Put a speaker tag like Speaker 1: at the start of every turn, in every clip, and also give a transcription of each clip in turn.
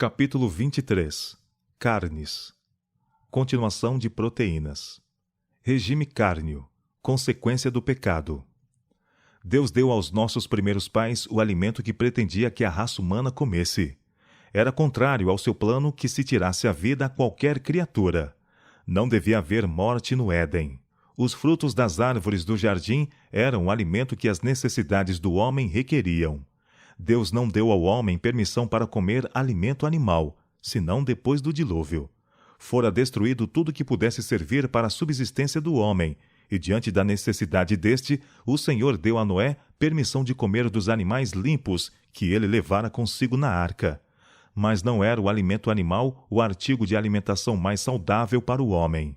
Speaker 1: Capítulo 23. Carnes. Continuação de proteínas. Regime cárneo. Consequência do pecado. Deus deu aos nossos primeiros pais o alimento que pretendia que a raça humana comesse. Era contrário ao seu plano que se tirasse a vida a qualquer criatura. Não devia haver morte no Éden. Os frutos das árvores do jardim eram o alimento que as necessidades do homem requeriam. Deus não deu ao homem permissão para comer alimento animal, senão depois do dilúvio. Fora destruído tudo que pudesse servir para a subsistência do homem, e diante da necessidade deste, o Senhor deu a Noé permissão de comer dos animais limpos que ele levara consigo na arca. Mas não era o alimento animal o artigo de alimentação mais saudável para o homem.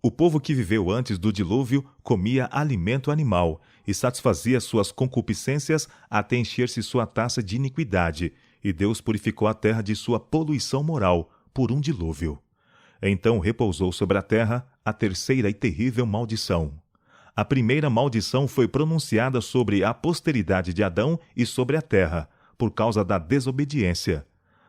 Speaker 1: O povo que viveu antes do dilúvio comia alimento animal e satisfazia suas concupiscências até encher-se sua taça de iniquidade, e Deus purificou a terra de sua poluição moral por um dilúvio. Então repousou sobre a terra a terceira e terrível maldição. A primeira maldição foi pronunciada sobre a posteridade de Adão e sobre a terra, por causa da desobediência.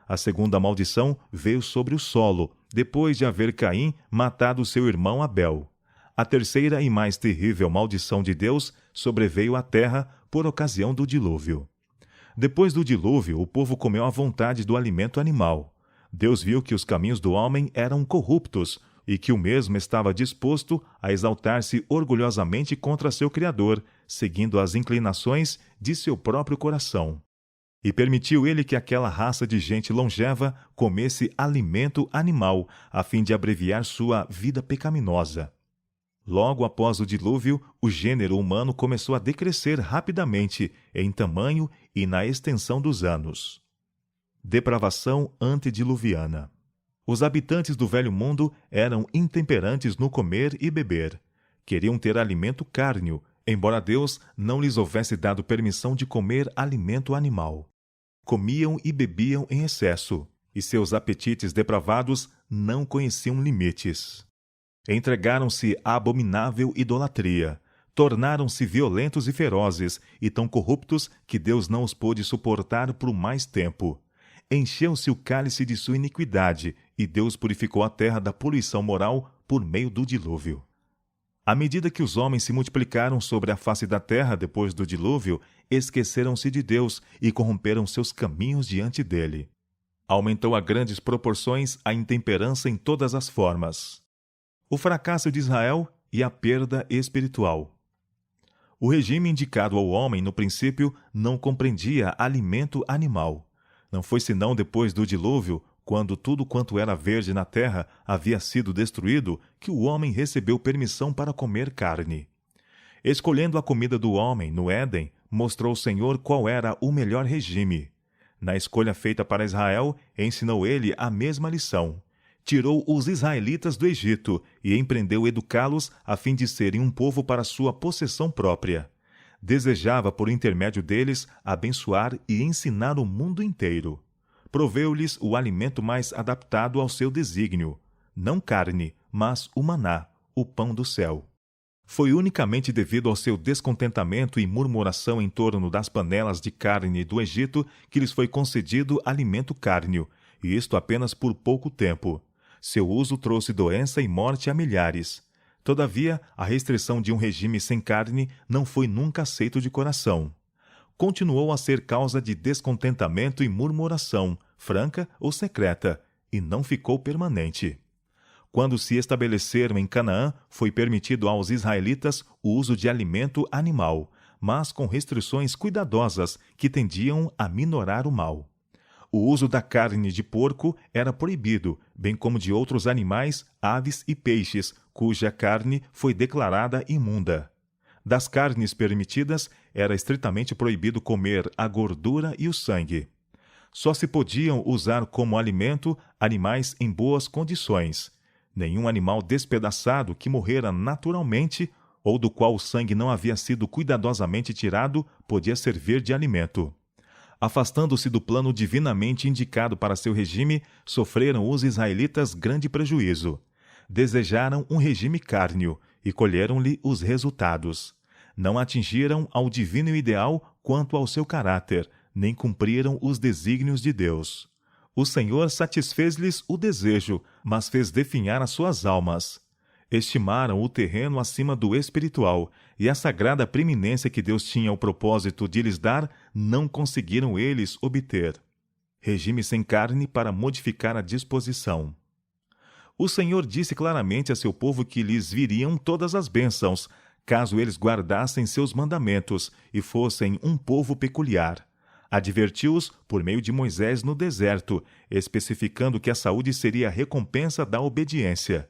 Speaker 1: A segunda maldição veio sobre o solo, depois de haver Caim matado seu irmão Abel. A terceira e mais terrível maldição de Deus sobreveio à terra por ocasião do dilúvio. Depois do dilúvio, o povo comeu à vontade do alimento animal. Deus viu que os caminhos do homem eram corruptos e que o mesmo estava disposto a exaltar-se orgulhosamente contra seu Criador, seguindo as inclinações de seu próprio coração. E permitiu ele que aquela raça de gente longeva comesse alimento animal, a fim de abreviar sua vida pecaminosa. Logo após o dilúvio, o gênero humano começou a decrescer rapidamente em tamanho e na extensão dos anos. Depravação antediluviana. Os habitantes do Velho Mundo eram intemperantes no comer e beber. Queriam ter alimento cárneo, embora Deus não lhes houvesse dado permissão de comer alimento animal. Comiam e bebiam em excesso, e seus apetites depravados não conheciam limites. Entregaram-se à abominável idolatria, tornaram-se violentos e ferozes, e tão corruptos que Deus não os pôde suportar por mais tempo. Encheu-se o cálice de sua iniquidade, e Deus purificou a terra da poluição moral por meio do dilúvio. À medida que os homens se multiplicaram sobre a face da terra depois do dilúvio, esqueceram-se de Deus e corromperam seus caminhos diante dele. Aumentou a grandes proporções a intemperança em todas as formas. O fracasso de Israel e a perda espiritual. O regime indicado ao homem no princípio não compreendia alimento animal. Não foi senão depois do dilúvio, quando tudo quanto era verde na terra havia sido destruído, que o homem recebeu permissão para comer carne. Escolhendo a comida do homem no Éden, mostrou o Senhor qual era o melhor regime. Na escolha feita para Israel, ensinou ele a mesma lição. Tirou os israelitas do Egito e empreendeu educá-los a fim de serem um povo para sua possessão própria. Desejava, por intermédio deles, abençoar e ensinar o mundo inteiro. Proveu-lhes o alimento mais adaptado ao seu desígnio, não carne, mas o maná, o pão do céu. Foi unicamente devido ao seu descontentamento e murmuração em torno das panelas de carne do Egito que lhes foi concedido alimento cárneo, e isto apenas por pouco tempo. Seu uso trouxe doença e morte a milhares. Todavia, a restrição de um regime sem carne não foi nunca aceito de coração. Continuou a ser causa de descontentamento e murmuração, franca ou secreta, e não ficou permanente. Quando se estabeleceram em Canaã, foi permitido aos israelitas o uso de alimento animal, mas com restrições cuidadosas que tendiam a minorar o mal. O uso da carne de porco era proibido, bem como de outros animais, aves e peixes, cuja carne foi declarada imunda. Das carnes permitidas, era estritamente proibido comer a gordura e o sangue. Só se podiam usar como alimento animais em boas condições. Nenhum animal despedaçado que morrera naturalmente ou do qual o sangue não havia sido cuidadosamente tirado podia servir de alimento. Afastando-se do plano divinamente indicado para seu regime, sofreram os israelitas grande prejuízo. Desejaram um regime cárneo e colheram-lhe os resultados. Não atingiram ao divino ideal quanto ao seu caráter, nem cumpriram os desígnios de Deus. O Senhor satisfez-lhes o desejo, mas fez definhar as suas almas. Estimaram o terreno acima do espiritual, e a sagrada preeminência que Deus tinha o propósito de lhes dar, não conseguiram eles obter. Regime sem carne para modificar a disposição. O Senhor disse claramente a seu povo que lhes viriam todas as bênçãos, caso eles guardassem seus mandamentos e fossem um povo peculiar. Advertiu-os por meio de Moisés no deserto, especificando que a saúde seria a recompensa da obediência.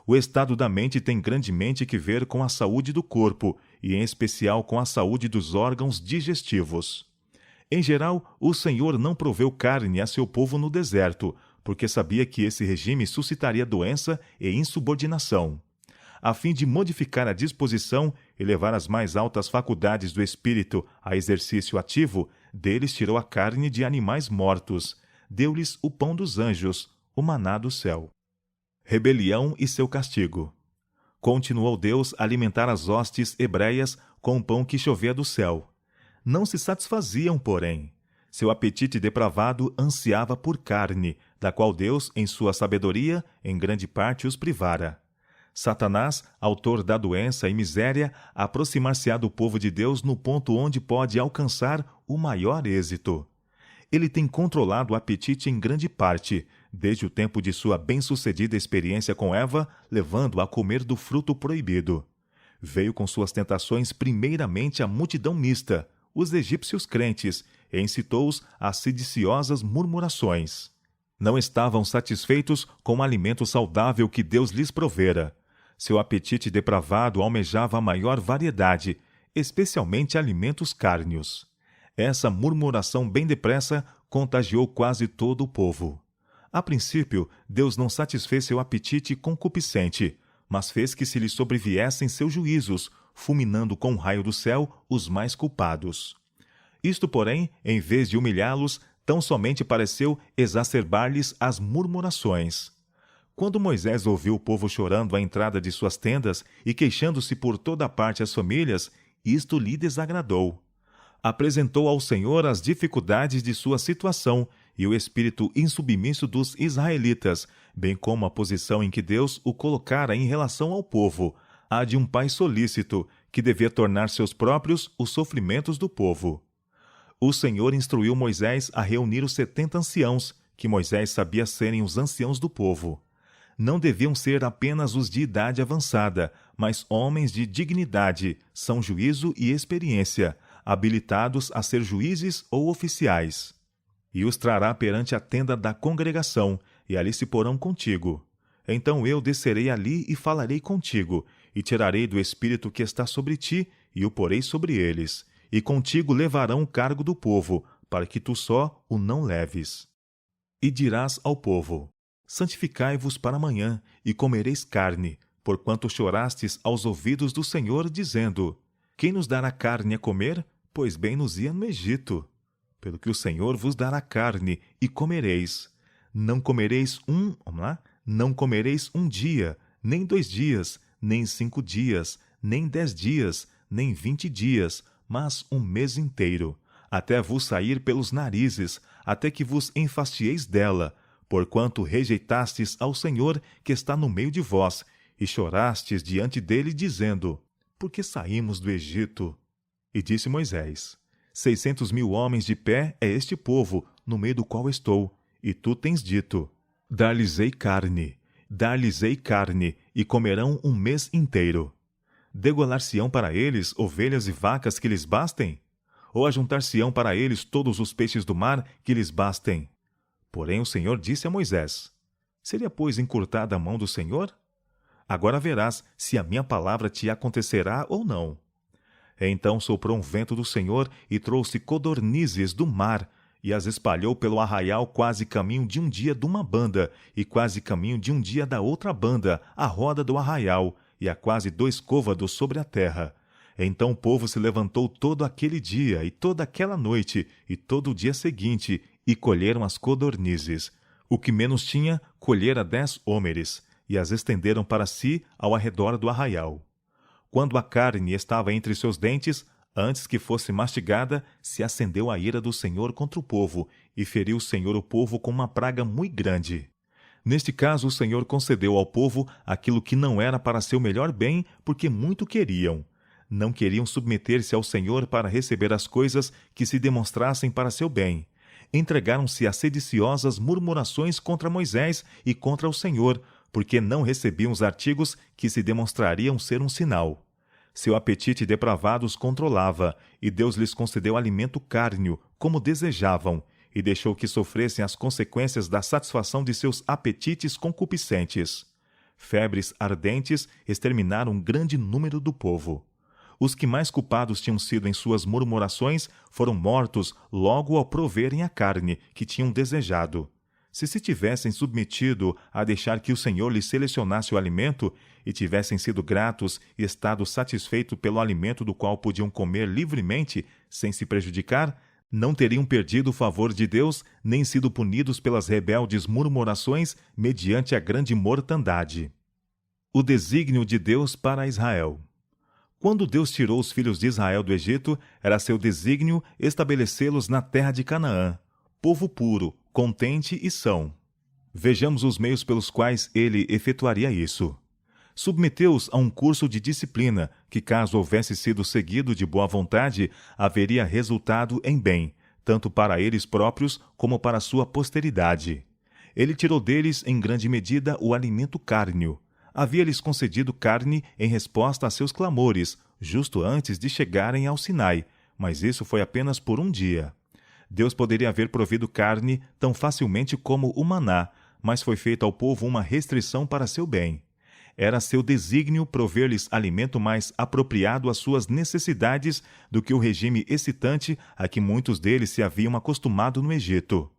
Speaker 1: O estado da mente tem grandemente que ver com a saúde do corpo, e em especial com a saúde dos órgãos digestivos. Em geral, o Senhor não proveu carne a seu povo no deserto, porque sabia que esse regime suscitaria doença e insubordinação. A fim de modificar a disposição e levar as mais altas faculdades do espírito a exercício ativo, deles tirou a carne de animais mortos, deu-lhes o pão dos anjos, o maná do céu. Rebelião e seu castigo. Continuou Deus a alimentar as hostes hebreias com o pão que chovia do céu. Não se satisfaziam, porém. Seu apetite depravado ansiava por carne, da qual Deus, em sua sabedoria, em grande parte os privara. Satanás, autor da doença e miséria, aproximar-se-á do povo de Deus no ponto onde pode alcançar o maior êxito. Ele tem controlado o apetite em grande parte, desde o tempo de sua bem-sucedida experiência com Eva, levando-a a comer do fruto proibido. Veio com suas tentações primeiramente a multidão mista, os egípcios crentes, e incitou-os a sediciosas murmurações. Não estavam satisfeitos com o alimento saudável que Deus lhes provera. Seu apetite depravado almejava a maior variedade, especialmente alimentos cárneos. Essa murmuração bem depressa contagiou quase todo o povo. A princípio, Deus não satisfez seu apetite concupiscente, mas fez que se lhe sobreviessem seus juízos, fulminando com o raio do céu os mais culpados. Isto, porém, em vez de humilhá-los, tão somente pareceu exacerbar-lhes as murmurações. Quando Moisés ouviu o povo chorando à entrada de suas tendas e queixando-se por toda parte as famílias, isto lhe desagradou. Apresentou ao Senhor as dificuldades de sua situação e o espírito insubmisso dos israelitas, bem como a posição em que Deus o colocara em relação ao povo, a de um pai solícito, que devia tornar seus próprios os sofrimentos do povo. O Senhor instruiu Moisés a reunir os 70 anciãos, que Moisés sabia serem os anciãos do povo. Não deviam ser apenas os de idade avançada, mas homens de dignidade, são juízo e experiência, habilitados a ser juízes ou oficiais. E os trará perante a tenda da congregação, e ali se porão contigo. Então eu descerei ali e falarei contigo, e tirarei do espírito que está sobre ti, e o porei sobre eles. E contigo levarão o cargo do povo, para que tu só o não leves. E dirás ao povo: santificai-vos para amanhã, e comereis carne, porquanto chorastes aos ouvidos do Senhor, dizendo: quem nos dará carne a comer? Pois bem nos ia no Egito. Pelo que o Senhor vos dará carne, e comereis. Não comereis não comereis um dia, nem 2 dias, nem 5 dias, nem 10 dias, nem 20 dias, mas um mês inteiro, até vos sair pelos narizes, até que vos enfastieis dela, porquanto rejeitastes ao Senhor que está no meio de vós, e chorastes diante dele, dizendo: por que saímos do Egito? E disse Moisés: 600.000 homens de pé é este povo, no meio do qual estou, e tu tens dito: dar-lhes-ei carne, e comerão um mês inteiro. Degolar-se-ão para eles ovelhas e vacas que lhes bastem? Ou ajuntar-se-ão para eles todos os peixes do mar que lhes bastem? Porém o Senhor disse a Moisés: seria, pois, encurtada a mão do Senhor? Agora verás se a minha palavra te acontecerá ou não. Então soprou um vento do Senhor e trouxe codornizes do mar, e as espalhou pelo arraial quase caminho de um dia de uma banda, e quase caminho de um dia da outra banda, à roda do arraial, e a quase 2 côvados sobre a terra. Então o povo se levantou todo aquele dia, e toda aquela noite, e todo o dia seguinte, e colheram as codornizes. O que menos tinha, colhera 10 hómeres, e as estenderam para si ao arredor do arraial. Quando a carne estava entre seus dentes, Antes que fosse mastigada, se acendeu a ira do Senhor contra o povo, e feriu o Senhor o povo com uma praga muito grande. Neste caso, o Senhor concedeu ao povo aquilo que não era para seu melhor bem, porque muito queriam. Não queriam submeter-se ao Senhor para receber as coisas que se demonstrassem para seu bem. Entregaram-se a sediciosas murmurações contra Moisés e contra o Senhor, porque não recebiam os artigos que se demonstrariam ser um sinal. Seu apetite depravado os controlava, e Deus lhes concedeu alimento cárneo, como desejavam, e deixou que sofressem as consequências da satisfação de seus apetites concupiscentes. Febres ardentes exterminaram um grande número do povo. Os que mais culpados tinham sido em suas murmurações foram mortos logo ao proverem a carne que tinham desejado. Se tivessem submetido a deixar que o Senhor lhes selecionasse o alimento, e tivessem sido gratos e estado satisfeitos pelo alimento do qual podiam comer livremente, sem se prejudicar, não teriam perdido o favor de Deus, nem sido punidos pelas rebeldes murmurações mediante a grande mortandade. O desígnio de Deus para Israel. Quando Deus tirou os filhos de Israel do Egito, era seu desígnio estabelecê-los na terra de Canaã, povo puro, contente e são. Vejamos os meios pelos quais ele efetuaria isso. Submeteu-os a um curso de disciplina, que, caso houvesse sido seguido de boa vontade, haveria resultado em bem, tanto para eles próprios como para sua posteridade. Ele tirou deles, em grande medida, o alimento cárneo. Havia-lhes concedido carne em resposta a seus clamores, justo antes de chegarem ao Sinai, mas isso foi apenas por um dia. Deus poderia haver provido carne tão facilmente como o maná, mas foi feita ao povo uma restrição para seu bem. Era seu desígnio prover-lhes alimento mais apropriado às suas necessidades do que o regime excitante a que muitos deles se haviam acostumado no Egito.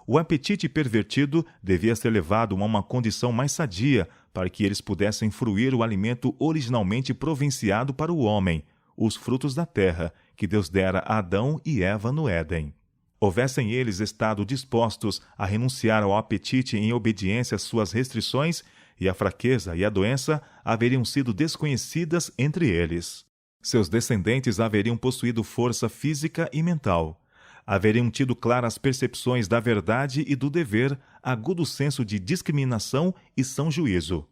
Speaker 1: O apetite pervertido devia ser levado a uma condição mais sadia para que eles pudessem fruir o alimento originalmente provinciado para o homem, os frutos da terra, que Deus dera a Adão e Eva no Éden. Houvessem eles estado dispostos a renunciar ao apetite em obediência às suas restrições, e a fraqueza e a doença haveriam sido desconhecidas entre eles. Seus descendentes haveriam possuído força física e mental. Haveriam tido claras percepções da verdade e do dever, agudo senso de discriminação e são juízo.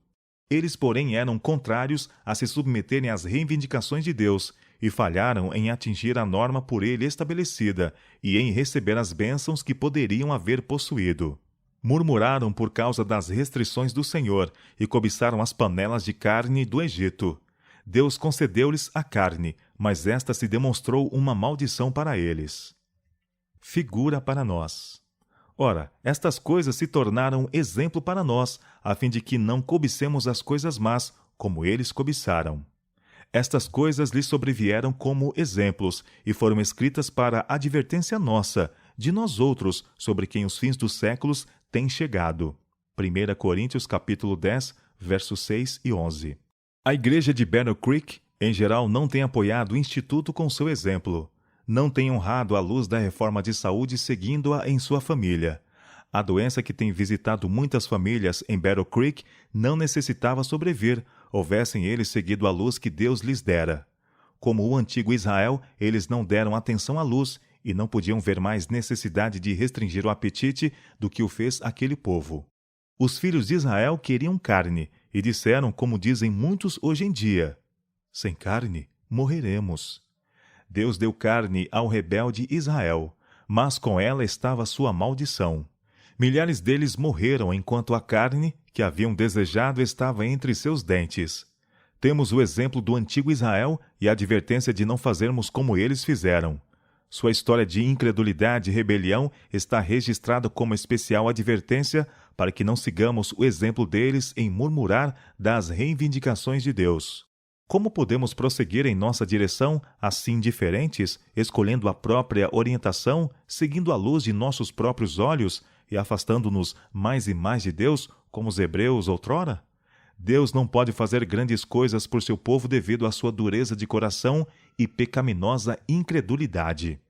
Speaker 1: Eles, porém, eram contrários a se submeterem às reivindicações de Deus e falharam em atingir a norma por ele estabelecida e em receber as bênçãos que poderiam haver possuído. Murmuraram por causa das restrições do Senhor e cobiçaram as panelas de carne do Egito. Deus concedeu-lhes a carne, mas esta se demonstrou uma maldição para eles. Figura para nós. Ora, estas coisas se tornaram exemplo para nós, a fim de que não cobicemos as coisas más, como eles cobiçaram. Estas coisas lhes sobrevieram como exemplos, e foram escritas para advertência nossa, de nós outros, sobre quem os fins dos séculos têm chegado. 1 Coríntios capítulo 10, versos 6 e 11. A igreja de Battle Creek, em geral, não tem apoiado o Instituto com seu exemplo. Não tem honrado a luz da reforma de saúde seguindo-a em sua família. A doença que tem visitado muitas famílias em Battle Creek não necessitava sobreviver, houvessem eles seguido a luz que Deus lhes dera. Como o antigo Israel, eles não deram atenção à luz e não podiam ver mais necessidade de restringir o apetite do que o fez aquele povo. Os filhos de Israel queriam carne e disseram, como dizem muitos hoje em dia: sem carne morreremos. Deus deu carne ao rebelde Israel, mas com ela estava sua maldição. Milhares deles morreram enquanto a carne que haviam desejado estava entre seus dentes. Temos o exemplo do antigo Israel e a advertência de não fazermos como eles fizeram. Sua história de incredulidade e rebelião está registrada como especial advertência para que não sigamos o exemplo deles em murmurar das reivindicações de Deus. Como podemos prosseguir em nossa direção, assim diferentes, escolhendo a própria orientação, seguindo a luz de nossos próprios olhos e afastando-nos mais e mais de Deus, como os hebreus outrora? Deus não pode fazer grandes coisas por seu povo devido à sua dureza de coração e pecaminosa incredulidade.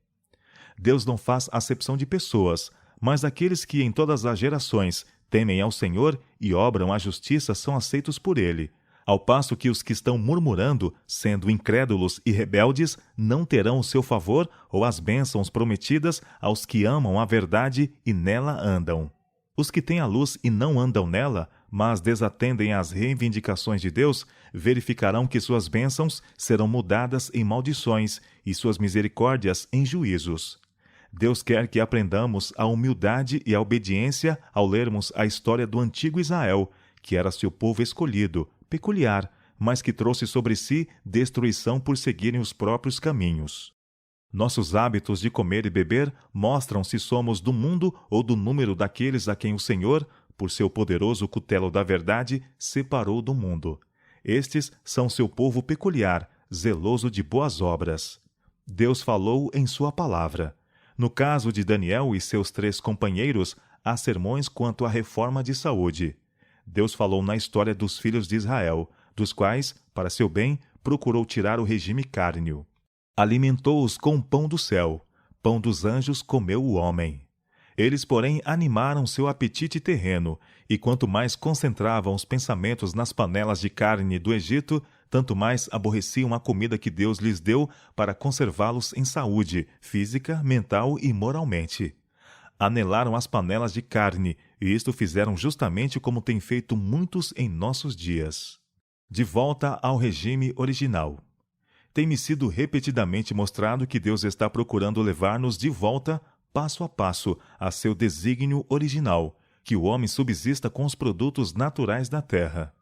Speaker 1: Deus não faz acepção de pessoas, mas aqueles que em todas as gerações temem ao Senhor e obram a justiça são aceitos por Ele. Ao passo que os que estão murmurando, sendo incrédulos e rebeldes, não terão o seu favor ou as bênçãos prometidas aos que amam a verdade e nela andam. Os que têm a luz e não andam nela, mas desatendem às reivindicações de Deus, verificarão que suas bênçãos serão mudadas em maldições e suas misericórdias em juízos. Deus quer que aprendamos a humildade e a obediência ao lermos a história do antigo Israel, que era seu povo escolhido, peculiar, mas que trouxe sobre si destruição por seguirem os próprios caminhos. Nossos hábitos de comer e beber mostram se somos do mundo ou do número daqueles a quem o Senhor, por seu poderoso cutelo da verdade, separou do mundo. Estes são seu povo peculiar, zeloso de boas obras. Deus falou em sua palavra. No caso de Daniel e seus 3 companheiros, há sermões quanto à reforma de saúde. Deus falou na história dos filhos de Israel, dos quais, para seu bem, procurou tirar o regime cárneo. Alimentou-os com pão do céu, pão dos anjos comeu o homem. Eles, porém, animaram seu apetite terreno, e quanto mais concentravam os pensamentos nas panelas de carne do Egito, tanto mais aborreciam a comida que Deus lhes deu para conservá-los em saúde, física, mental e moralmente. Anelaram as panelas de carne, e isto fizeram justamente como têm feito muitos em nossos dias. De volta ao regime original. Tem-me sido repetidamente mostrado que Deus está procurando levar-nos de volta, passo a passo, a seu desígnio original, que o homem subsista com os produtos naturais da terra.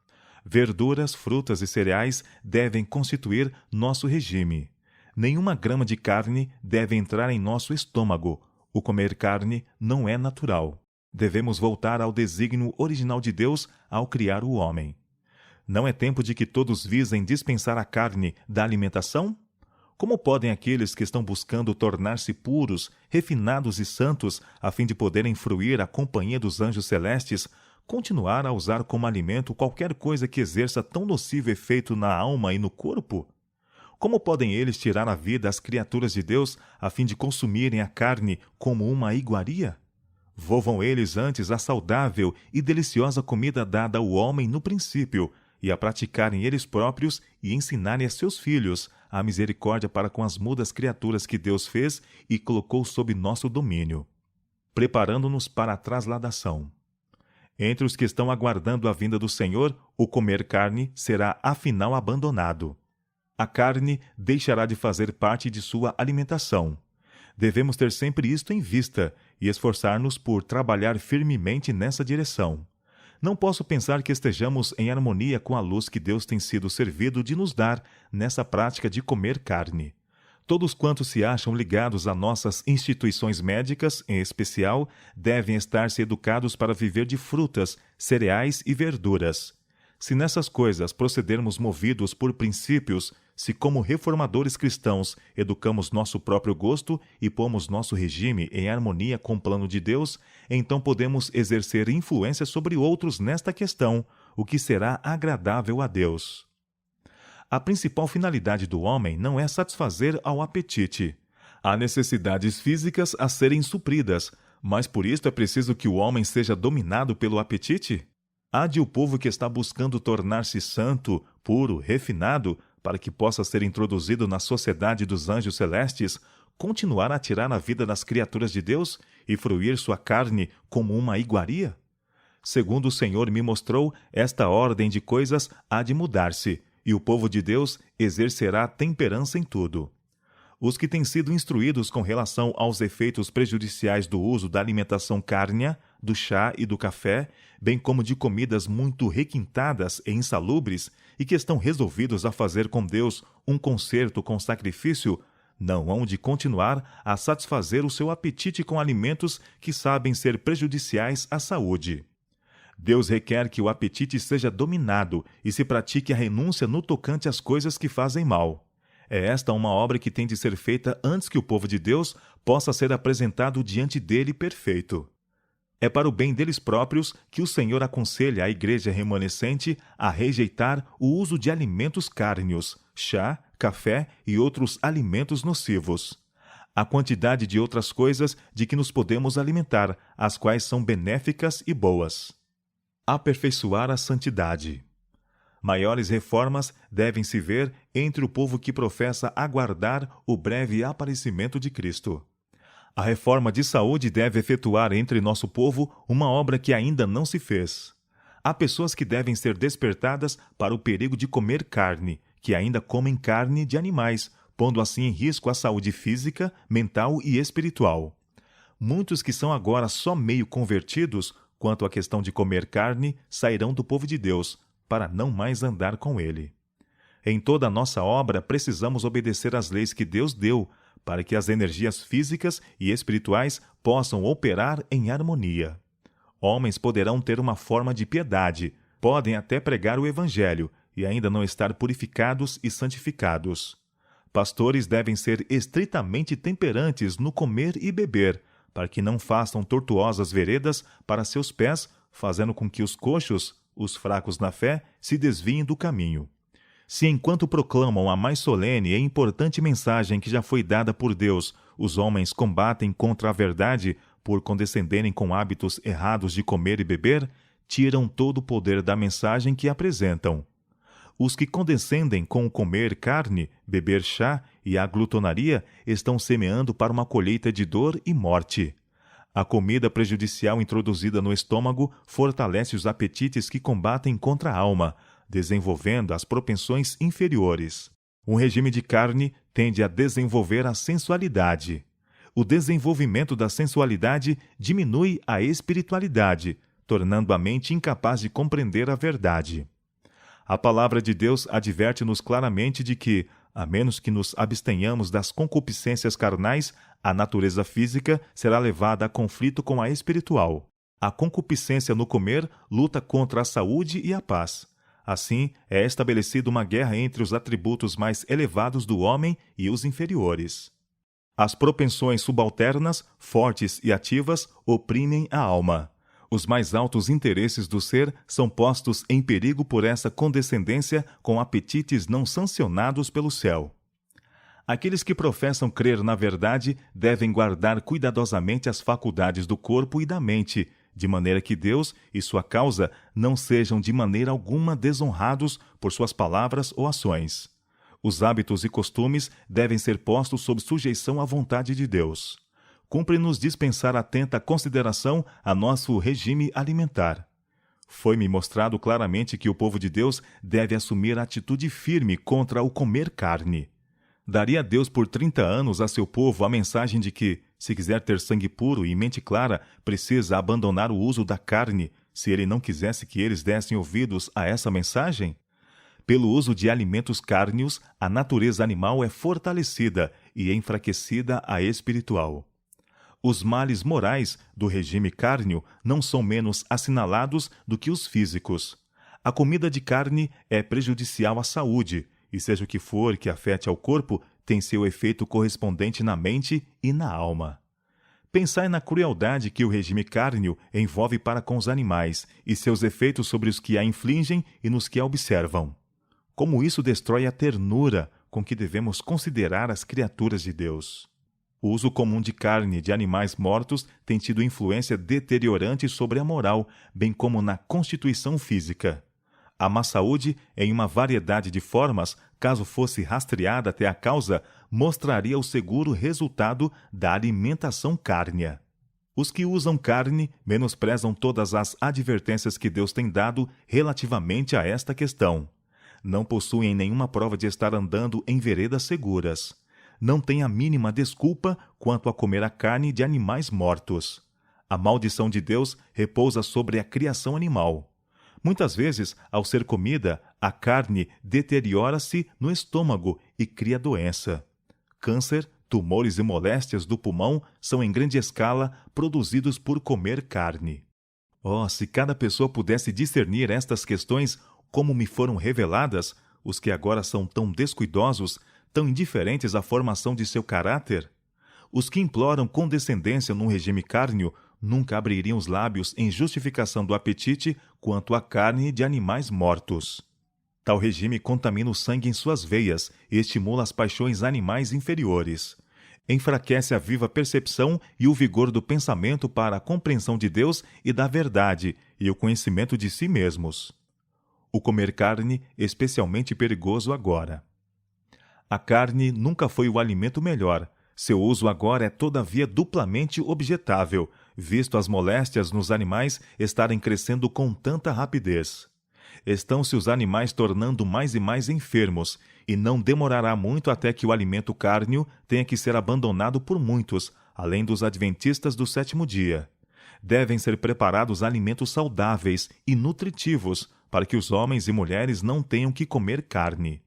Speaker 1: Verduras, frutas e cereais devem constituir nosso regime. Nenhuma grama de carne deve entrar em nosso estômago. O comer carne não é natural. Devemos voltar ao desígnio original de Deus ao criar o homem. Não é tempo de que todos visem dispensar a carne da alimentação? Como podem aqueles que estão buscando tornar-se puros, refinados e santos, a fim de poderem fruir a companhia dos anjos celestes, continuar a usar como alimento qualquer coisa que exerça tão nocivo efeito na alma e no corpo? Como podem eles tirar a vida às criaturas de Deus, a fim de consumirem a carne como uma iguaria? Volvam eles antes à saudável e deliciosa comida dada ao homem no princípio, e a praticarem eles próprios e ensinarem a seus filhos a misericórdia para com as mudas criaturas que Deus fez e colocou sob nosso domínio, preparando-nos para a trasladação. Entre os que estão aguardando a vinda do Senhor, o comer carne será afinal abandonado. A carne deixará de fazer parte de sua alimentação. Devemos ter sempre isto em vista e esforçar-nos por trabalhar firmemente nessa direção. Não posso pensar que estejamos em harmonia com a luz que Deus tem sido servido de nos dar nessa prática de comer carne. Todos quantos se acham ligados a nossas instituições médicas, em especial, devem estar-se educados para viver de frutas, cereais e verduras. Se nessas coisas procedermos movidos por princípios, se como reformadores cristãos educamos nosso próprio gosto e pomos nosso regime em harmonia com o plano de Deus, então podemos exercer influência sobre outros nesta questão, o que será agradável a Deus. A principal finalidade do homem não é satisfazer ao apetite. Há necessidades físicas a serem supridas, mas por isso é preciso que o homem seja dominado pelo apetite? Há de o povo que está buscando tornar-se santo, puro, refinado, para que possa ser introduzido na sociedade dos anjos celestes, continuar a tirar a vida das criaturas de Deus e fruir sua carne como uma iguaria? Segundo o Senhor me mostrou, esta ordem de coisas há de mudar-se, e o povo de Deus exercerá temperança em tudo. Os que têm sido instruídos com relação aos efeitos prejudiciais do uso da alimentação cárnea, do chá e do café, bem como de comidas muito requintadas e insalubres, e que estão resolvidos a fazer com Deus um concerto com sacrifício, não hão de continuar a satisfazer o seu apetite com alimentos que sabem ser prejudiciais à saúde. Deus requer que o apetite seja dominado e se pratique a renúncia no tocante às coisas que fazem mal. É esta uma obra que tem de ser feita antes que o povo de Deus possa ser apresentado diante dele perfeito. É para o bem deles próprios que o Senhor aconselha a igreja remanescente a rejeitar o uso de alimentos cárneos, chá, café e outros alimentos nocivos. A quantidade de outras coisas de que nos podemos alimentar, as quais são benéficas e boas. Aperfeiçoar a santidade. Maiores reformas devem se ver entre o povo que professa aguardar o breve aparecimento de Cristo. A reforma de saúde deve efetuar entre nosso povo uma obra que ainda não se fez. Há pessoas que devem ser despertadas para o perigo de comer carne, que ainda comem carne de animais, pondo assim em risco a saúde física, mental e espiritual. Muitos que são agora só meio convertidos quanto à questão de comer carne sairão do povo de Deus, para não mais andar com ele. Em toda a nossa obra, precisamos obedecer às leis que Deus deu, para que as energias físicas e espirituais possam operar em harmonia. Homens poderão ter uma forma de piedade, podem até pregar o Evangelho e ainda não estar purificados e santificados. Pastores devem ser estritamente temperantes no comer e beber, para que não façam tortuosas veredas para seus pés, fazendo com que os coxos, os fracos na fé, se desviem do caminho. Se enquanto proclamam a mais solene e importante mensagem que já foi dada por Deus, os homens combatem contra a verdade por condescenderem com hábitos errados de comer e beber, tiram todo o poder da mensagem que apresentam. Os que condescendem com o comer carne, beber chá e a glutonaria estão semeando para uma colheita de dor e morte. A comida prejudicial introduzida no estômago fortalece os apetites que combatem contra a alma, desenvolvendo as propensões inferiores. Um regime de carne tende a desenvolver a sensualidade. O desenvolvimento da sensualidade diminui a espiritualidade, tornando a mente incapaz de compreender a verdade. A palavra de Deus adverte-nos claramente de que, a menos que nos abstenhamos das concupiscências carnais, a natureza física será levada a conflito com a espiritual. A concupiscência no comer luta contra a saúde e a paz. Assim, é estabelecida uma guerra entre os atributos mais elevados do homem e os inferiores. As propensões subalternas, fortes e ativas, oprimem a alma. Os mais altos interesses do ser são postos em perigo por essa condescendência com apetites não sancionados pelo céu. Aqueles que professam crer na verdade devem guardar cuidadosamente as faculdades do corpo e da mente, de maneira que Deus e sua causa não sejam de maneira alguma desonrados por suas palavras ou ações. Os hábitos e costumes devem ser postos sob sujeição à vontade de Deus. Cumpre-nos dispensar atenta consideração a nosso regime alimentar. Foi-me mostrado claramente que o povo de Deus deve assumir atitude firme contra o comer carne. Daria Deus por 30 anos a seu povo a mensagem de que, se quiser ter sangue puro e mente clara, precisa abandonar o uso da carne, se ele não quisesse que eles dessem ouvidos a essa mensagem? Pelo uso de alimentos cárneos, a natureza animal é fortalecida e enfraquecida a espiritual. Os males morais do regime cárneo não são menos assinalados do que os físicos. A comida de carne é prejudicial à saúde, e seja o que for que afete ao corpo, tem seu efeito correspondente na mente e na alma. Pensai na crueldade que o regime cárneo envolve para com os animais e seus efeitos sobre os que a infligem e nos que a observam. Como isso destrói a ternura com que devemos considerar as criaturas de Deus. O uso comum de carne de animais mortos tem tido influência deteriorante sobre a moral, bem como na constituição física. A má saúde, em uma variedade de formas, caso fosse rastreada até a causa, mostraria o seguro resultado da alimentação cárnea. Os que usam carne menosprezam todas as advertências que Deus tem dado relativamente a esta questão. Não possuem nenhuma prova de estar andando em veredas seguras. Não têm a mínima desculpa quanto a comer a carne de animais mortos. A maldição de Deus repousa sobre a criação animal. Muitas vezes, ao ser comida, a carne deteriora-se no estômago e cria doença. Câncer, tumores e moléstias do pulmão são em grande escala produzidos por comer carne. Oh, se cada pessoa pudesse discernir estas questões como me foram reveladas, os que agora são tão descuidosos, tão indiferentes à formação de seu caráter. Os que imploram condescendência num regime cárneo nunca abririam os lábios em justificação do apetite quanto à carne de animais mortos. Tal regime contamina o sangue em suas veias e estimula as paixões animais inferiores. Enfraquece a viva percepção e o vigor do pensamento para a compreensão de Deus e da verdade e o conhecimento de si mesmos. o comer carne, especialmente perigoso agora. A carne nunca foi o alimento melhor. Seu uso agora é todavia duplamente objetável, visto as moléstias nos animais estarem crescendo com tanta rapidez. Estão-se os animais tornando mais e mais enfermos, e não demorará muito até que o alimento cárneo tenha que ser abandonado por muitos, além dos adventistas do sétimo dia. Devem ser preparados alimentos saudáveis e nutritivos, para que os homens e mulheres não tenham que comer carne.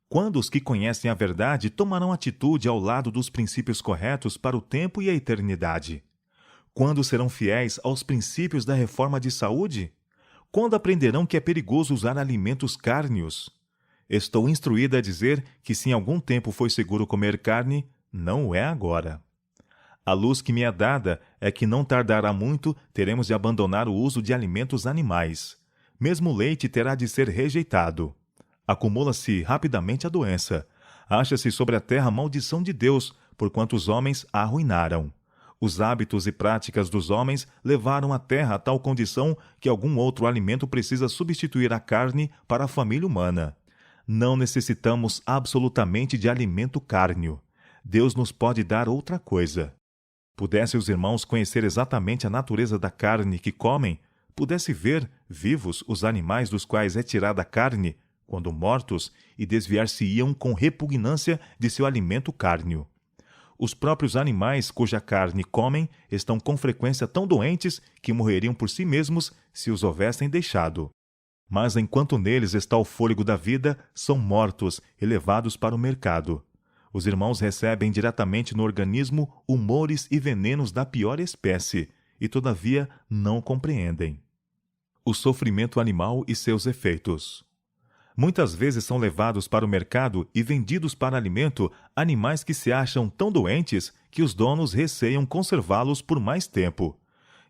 Speaker 1: Quando os que conhecem a verdade tomarão atitude ao lado dos princípios corretos para o tempo e a eternidade? Quando serão fiéis aos princípios da reforma de saúde? Quando aprenderão que é perigoso usar alimentos cárneos? Estou instruída a dizer que se em algum tempo foi seguro comer carne, não o é agora. A luz que me é dada é que não tardará muito teremos de abandonar o uso de alimentos animais. Mesmo o leite terá de ser rejeitado. Acumula-se rapidamente a doença. Acha-se sobre a terra a maldição de Deus, porquanto os homens a arruinaram. Os hábitos e práticas dos homens levaram a terra a tal condição que algum outro alimento precisa substituir a carne para a família humana. Não necessitamos absolutamente de alimento cárneo. Deus nos pode dar outra coisa. Pudesse os irmãos conhecer exatamente a natureza da carne que comem, pudesse ver, vivos, os animais dos quais é tirada a carne, quando mortos, e desviar-se-iam com repugnância de seu alimento cárneo. Os próprios animais cuja carne comem estão com frequência tão doentes que morreriam por si mesmos se os houvessem deixado. Mas enquanto neles está o fôlego da vida, são mortos e levados para o mercado. Os irmãos recebem diretamente no organismo humores e venenos da pior espécie, e todavia não compreendem. O sofrimento animal e seus efeitos. Muitas vezes são levados para o mercado e vendidos para alimento animais que se acham tão doentes que os donos receiam conservá-los por mais tempo.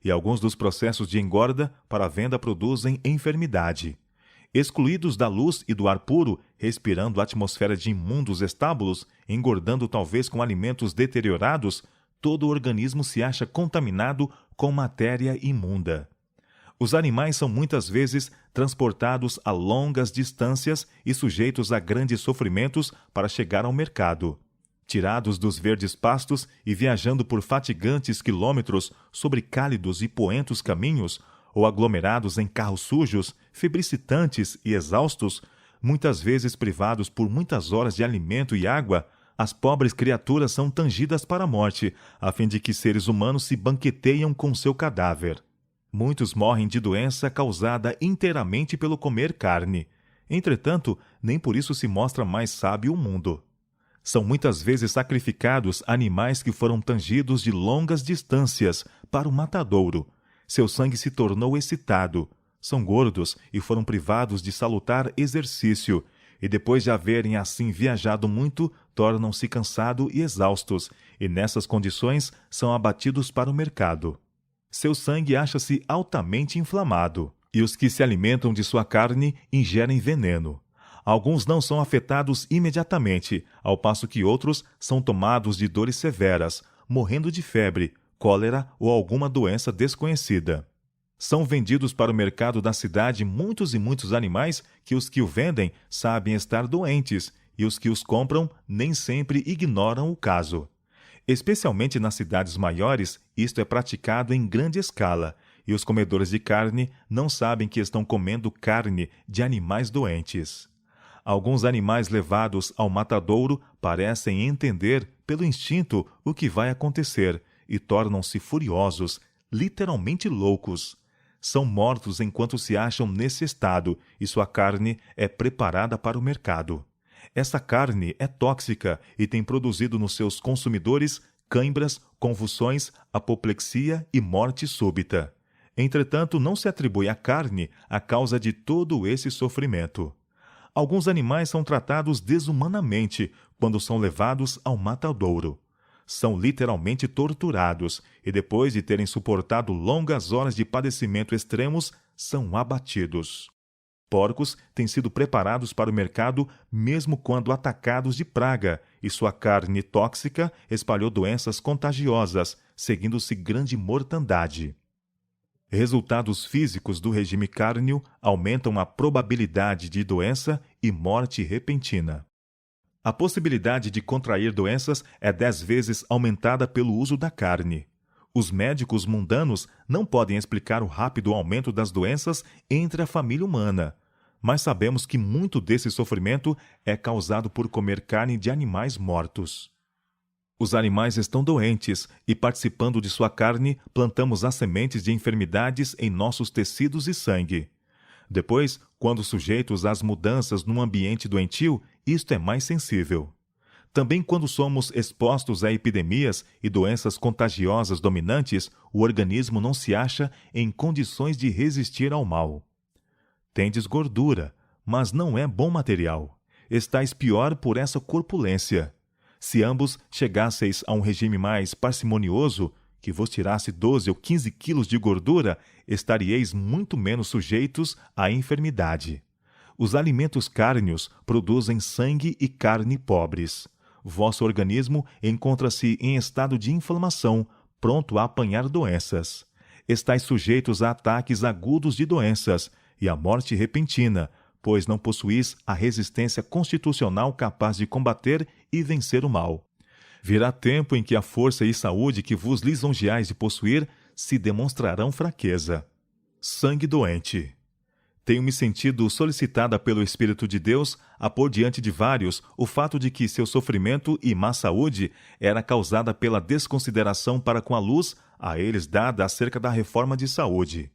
Speaker 1: E alguns dos processos de engorda para a venda produzem enfermidade. Excluídos da luz e do ar puro, respirando a atmosfera de imundos estábulos, engordando talvez com alimentos deteriorados, todo o organismo se acha contaminado com matéria imunda. Os animais são muitas vezes transportados a longas distâncias e sujeitos a grandes sofrimentos para chegar ao mercado. Tirados dos verdes pastos e viajando por fatigantes quilômetros sobre cálidos e poentos caminhos, ou aglomerados em carros sujos, febricitantes e exaustos, muitas vezes privados por muitas horas de alimento e água, as pobres criaturas são tangidas para a morte, a fim de que seres humanos se banqueteiam com seu cadáver. Muitos morrem de doença causada inteiramente pelo comer carne. Entretanto, nem por isso se mostra mais sábio o mundo. São muitas vezes sacrificados animais que foram tangidos de longas distâncias para o matadouro. Seu sangue se tornou excitado. São gordos e foram privados de salutar exercício, e depois de haverem assim viajado muito, tornam-se cansados e exaustos, e nessas condições são abatidos para o mercado. Seu sangue acha-se altamente inflamado, e os que se alimentam de sua carne ingerem veneno. Alguns não são afetados imediatamente, ao passo que outros são tomados de dores severas, morrendo de febre, cólera ou alguma doença desconhecida. São vendidos para o mercado da cidade muitos e muitos animais que os que o vendem sabem estar doentes, e os que os compram nem sempre ignoram o caso. Especialmente nas cidades maiores, isto é praticado em grande escala, e os comedores de carne não sabem que estão comendo carne de animais doentes. Alguns animais levados ao matadouro parecem entender, pelo instinto, o que vai acontecer, e tornam-se furiosos, literalmente loucos. São mortos enquanto se acham nesse estado, e sua carne é preparada para o mercado. Essa carne é tóxica e tem produzido nos seus consumidores cãibras, convulsões, apoplexia e morte súbita. Entretanto, não se atribui à carne a causa de todo esse sofrimento. Alguns animais são tratados desumanamente quando são levados ao matadouro. São literalmente torturados e, depois de terem suportado longas horas de padecimento extremos, são abatidos. Porcos têm sido preparados para o mercado mesmo quando atacados de praga, e sua carne tóxica espalhou doenças contagiosas, seguindo-se grande mortandade. Resultados físicos do regime cárneo aumentam a probabilidade de doença e morte repentina. A possibilidade de contrair doenças é 10 vezes aumentada pelo uso da carne. Os médicos mundanos não podem explicar o rápido aumento das doenças entre a família humana, mas sabemos que muito desse sofrimento é causado por comer carne de animais mortos. Os animais estão doentes e, participando de sua carne, plantamos as sementes de enfermidades em nossos tecidos e sangue. Depois, quando sujeitos às mudanças num ambiente doentio, isto é mais sensível. Também quando somos expostos a epidemias e doenças contagiosas dominantes, o organismo não se acha em condições de resistir ao mal. Tendes gordura, mas não é bom material. Estais pior por essa corpulência. Se ambos chegasseis a um regime mais parcimonioso, que vos tirasse 12 ou 15 quilos de gordura, estaríeis muito menos sujeitos à enfermidade. Os alimentos cárneos produzem sangue e carne pobres. Vosso organismo encontra-se em estado de inflamação, pronto a apanhar doenças. Estais sujeitos a ataques agudos de doenças e à morte repentina, pois não possuís a resistência constitucional capaz de combater e vencer o mal. Virá tempo em que a força e saúde que vos lisonjeais de possuir se demonstrarão fraqueza. Sangue doente. Tenho-me sentido solicitada pelo Espírito de Deus a pôr diante de vários o fato de que seu sofrimento e má saúde era causada pela desconsideração para com a luz a eles dada acerca da reforma de saúde.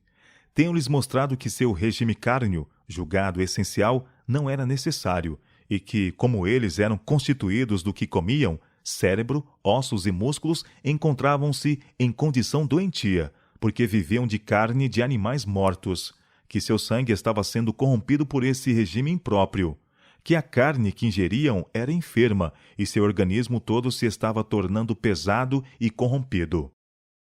Speaker 1: Tenho-lhes mostrado que seu regime cárneo, julgado essencial, não era necessário, e que, como eles eram constituídos do que comiam, cérebro, ossos e músculos encontravam-se em condição doentia, porque viviam de carne de animais mortos, que seu sangue estava sendo corrompido por esse regime impróprio, que a carne que ingeriam era enferma e seu organismo todo se estava tornando pesado e corrompido.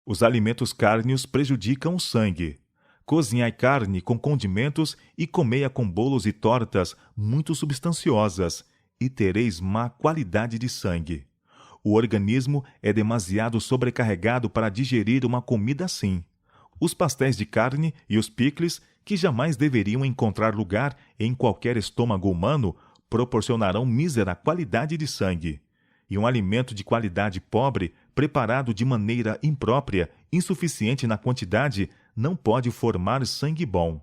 Speaker 1: Os alimentos cárneos prejudicam o sangue. Cozinhai carne com condimentos e comei-a com bolos e tortas muito substanciosas, e tereis má qualidade de sangue. O organismo é demasiado sobrecarregado para digerir uma comida assim. Os pastéis de carne e os picles, que jamais deveriam encontrar lugar em qualquer estômago humano, proporcionarão mísera qualidade de sangue. E um alimento de qualidade pobre, preparado de maneira imprópria, insuficiente na quantidade, não pode formar sangue bom.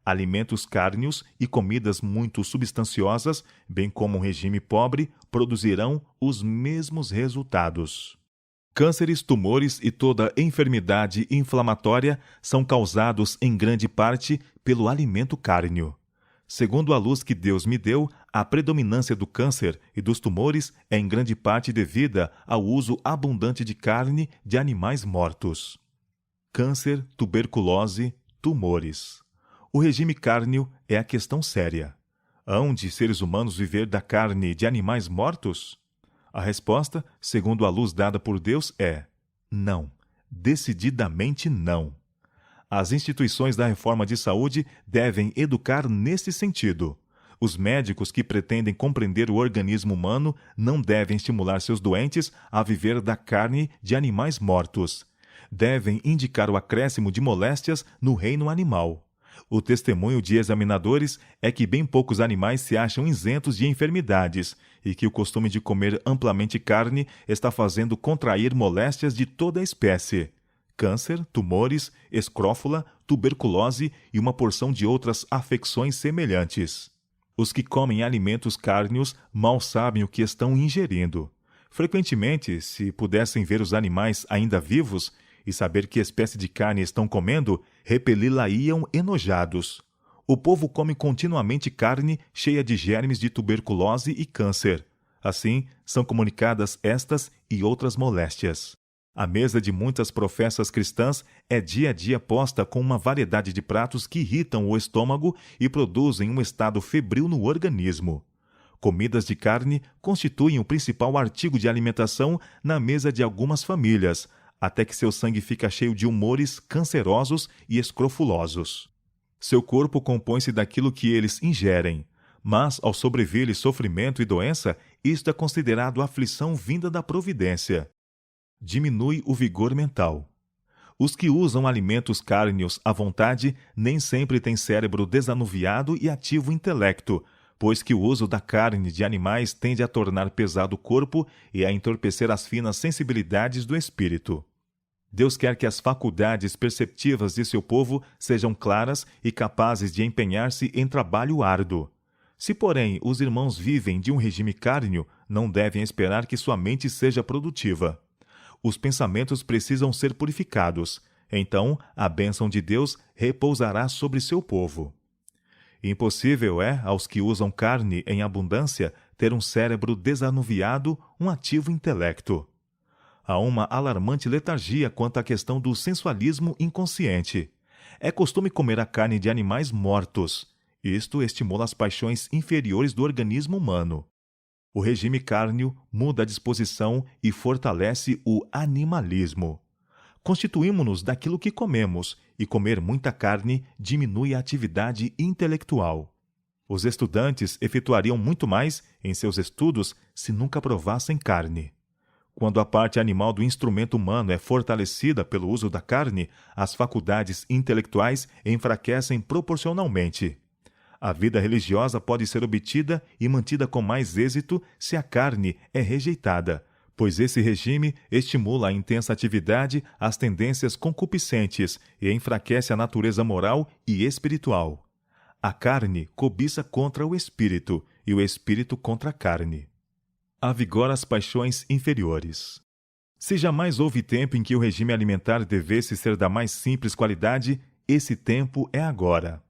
Speaker 1: Alimentos cárneos e comidas muito substanciosas, bem como um regime pobre, produzirão os mesmos resultados. Cânceres, tumores e toda enfermidade inflamatória são causados em grande parte pelo alimento cárneo. Segundo a luz que Deus me deu, a predominância do câncer e dos tumores é em grande parte devida ao uso abundante de carne de animais mortos. Câncer, tuberculose, tumores. O regime cárneo é a questão séria. Hão de seres humanos viver da carne de animais mortos? A resposta, segundo a luz dada por Deus, é não. Decididamente não. As instituições da reforma de saúde devem educar nesse sentido. Os médicos que pretendem compreender o organismo humano não devem estimular seus doentes a viver da carne de animais mortos. Devem indicar o acréscimo de moléstias no reino animal. O testemunho de examinadores é que bem poucos animais se acham isentos de enfermidades e que o costume de comer amplamente carne está fazendo contrair moléstias de toda a espécie: câncer, tumores, escrófula, tuberculose e uma porção de outras afecções semelhantes. Os que comem alimentos cárneos mal sabem o que estão ingerindo. Frequentemente, se pudessem ver os animais ainda vivos e saber que espécie de carne estão comendo, repeli-la-iam enojados. O povo come continuamente carne cheia de germes de tuberculose e câncer. Assim, são comunicadas estas e outras moléstias. A mesa de muitas professas cristãs é dia a dia posta com uma variedade de pratos que irritam o estômago e produzem um estado febril no organismo. Comidas de carne constituem o principal artigo de alimentação na mesa de algumas famílias, até que seu sangue fica cheio de humores cancerosos e escrofulosos. Seu corpo compõe-se daquilo que eles ingerem, mas, ao sobrevir-lhe sofrimento e doença, isto é considerado aflição vinda da providência. Diminui o vigor mental. Os que usam alimentos cárneos à vontade nem sempre têm cérebro desanuviado e ativo intelecto, pois que o uso da carne de animais tende a tornar pesado o corpo e a entorpecer as finas sensibilidades do espírito. Deus quer que as faculdades perceptivas de seu povo sejam claras e capazes de empenhar-se em trabalho árduo. Se, porém, os irmãos vivem de um regime cárneo, não devem esperar que sua mente seja produtiva. Os pensamentos precisam ser purificados. Então, a bênção de Deus repousará sobre seu povo. Impossível é, aos que usam carne em abundância, ter um cérebro desanuviado, um ativo intelecto. Há uma alarmante letargia quanto à questão do sensualismo inconsciente. É costume comer a carne de animais mortos. Isto estimula as paixões inferiores do organismo humano. O regime cárneo muda a disposição e fortalece o animalismo. Constituímo-nos daquilo que comemos, e comer muita carne diminui a atividade intelectual. Os estudantes efetuariam muito mais em seus estudos se nunca provassem carne. Quando a parte animal do instrumento humano é fortalecida pelo uso da carne, as faculdades intelectuais enfraquecem proporcionalmente. A vida religiosa pode ser obtida e mantida com mais êxito se a carne é rejeitada, pois esse regime estimula a intensa atividade, as tendências concupiscentes e enfraquece a natureza moral e espiritual. A carne cobiça contra o espírito e o espírito contra a carne. Avigora as paixões inferiores. Se jamais houve tempo em que o regime alimentar devesse ser da mais simples qualidade, esse tempo é agora.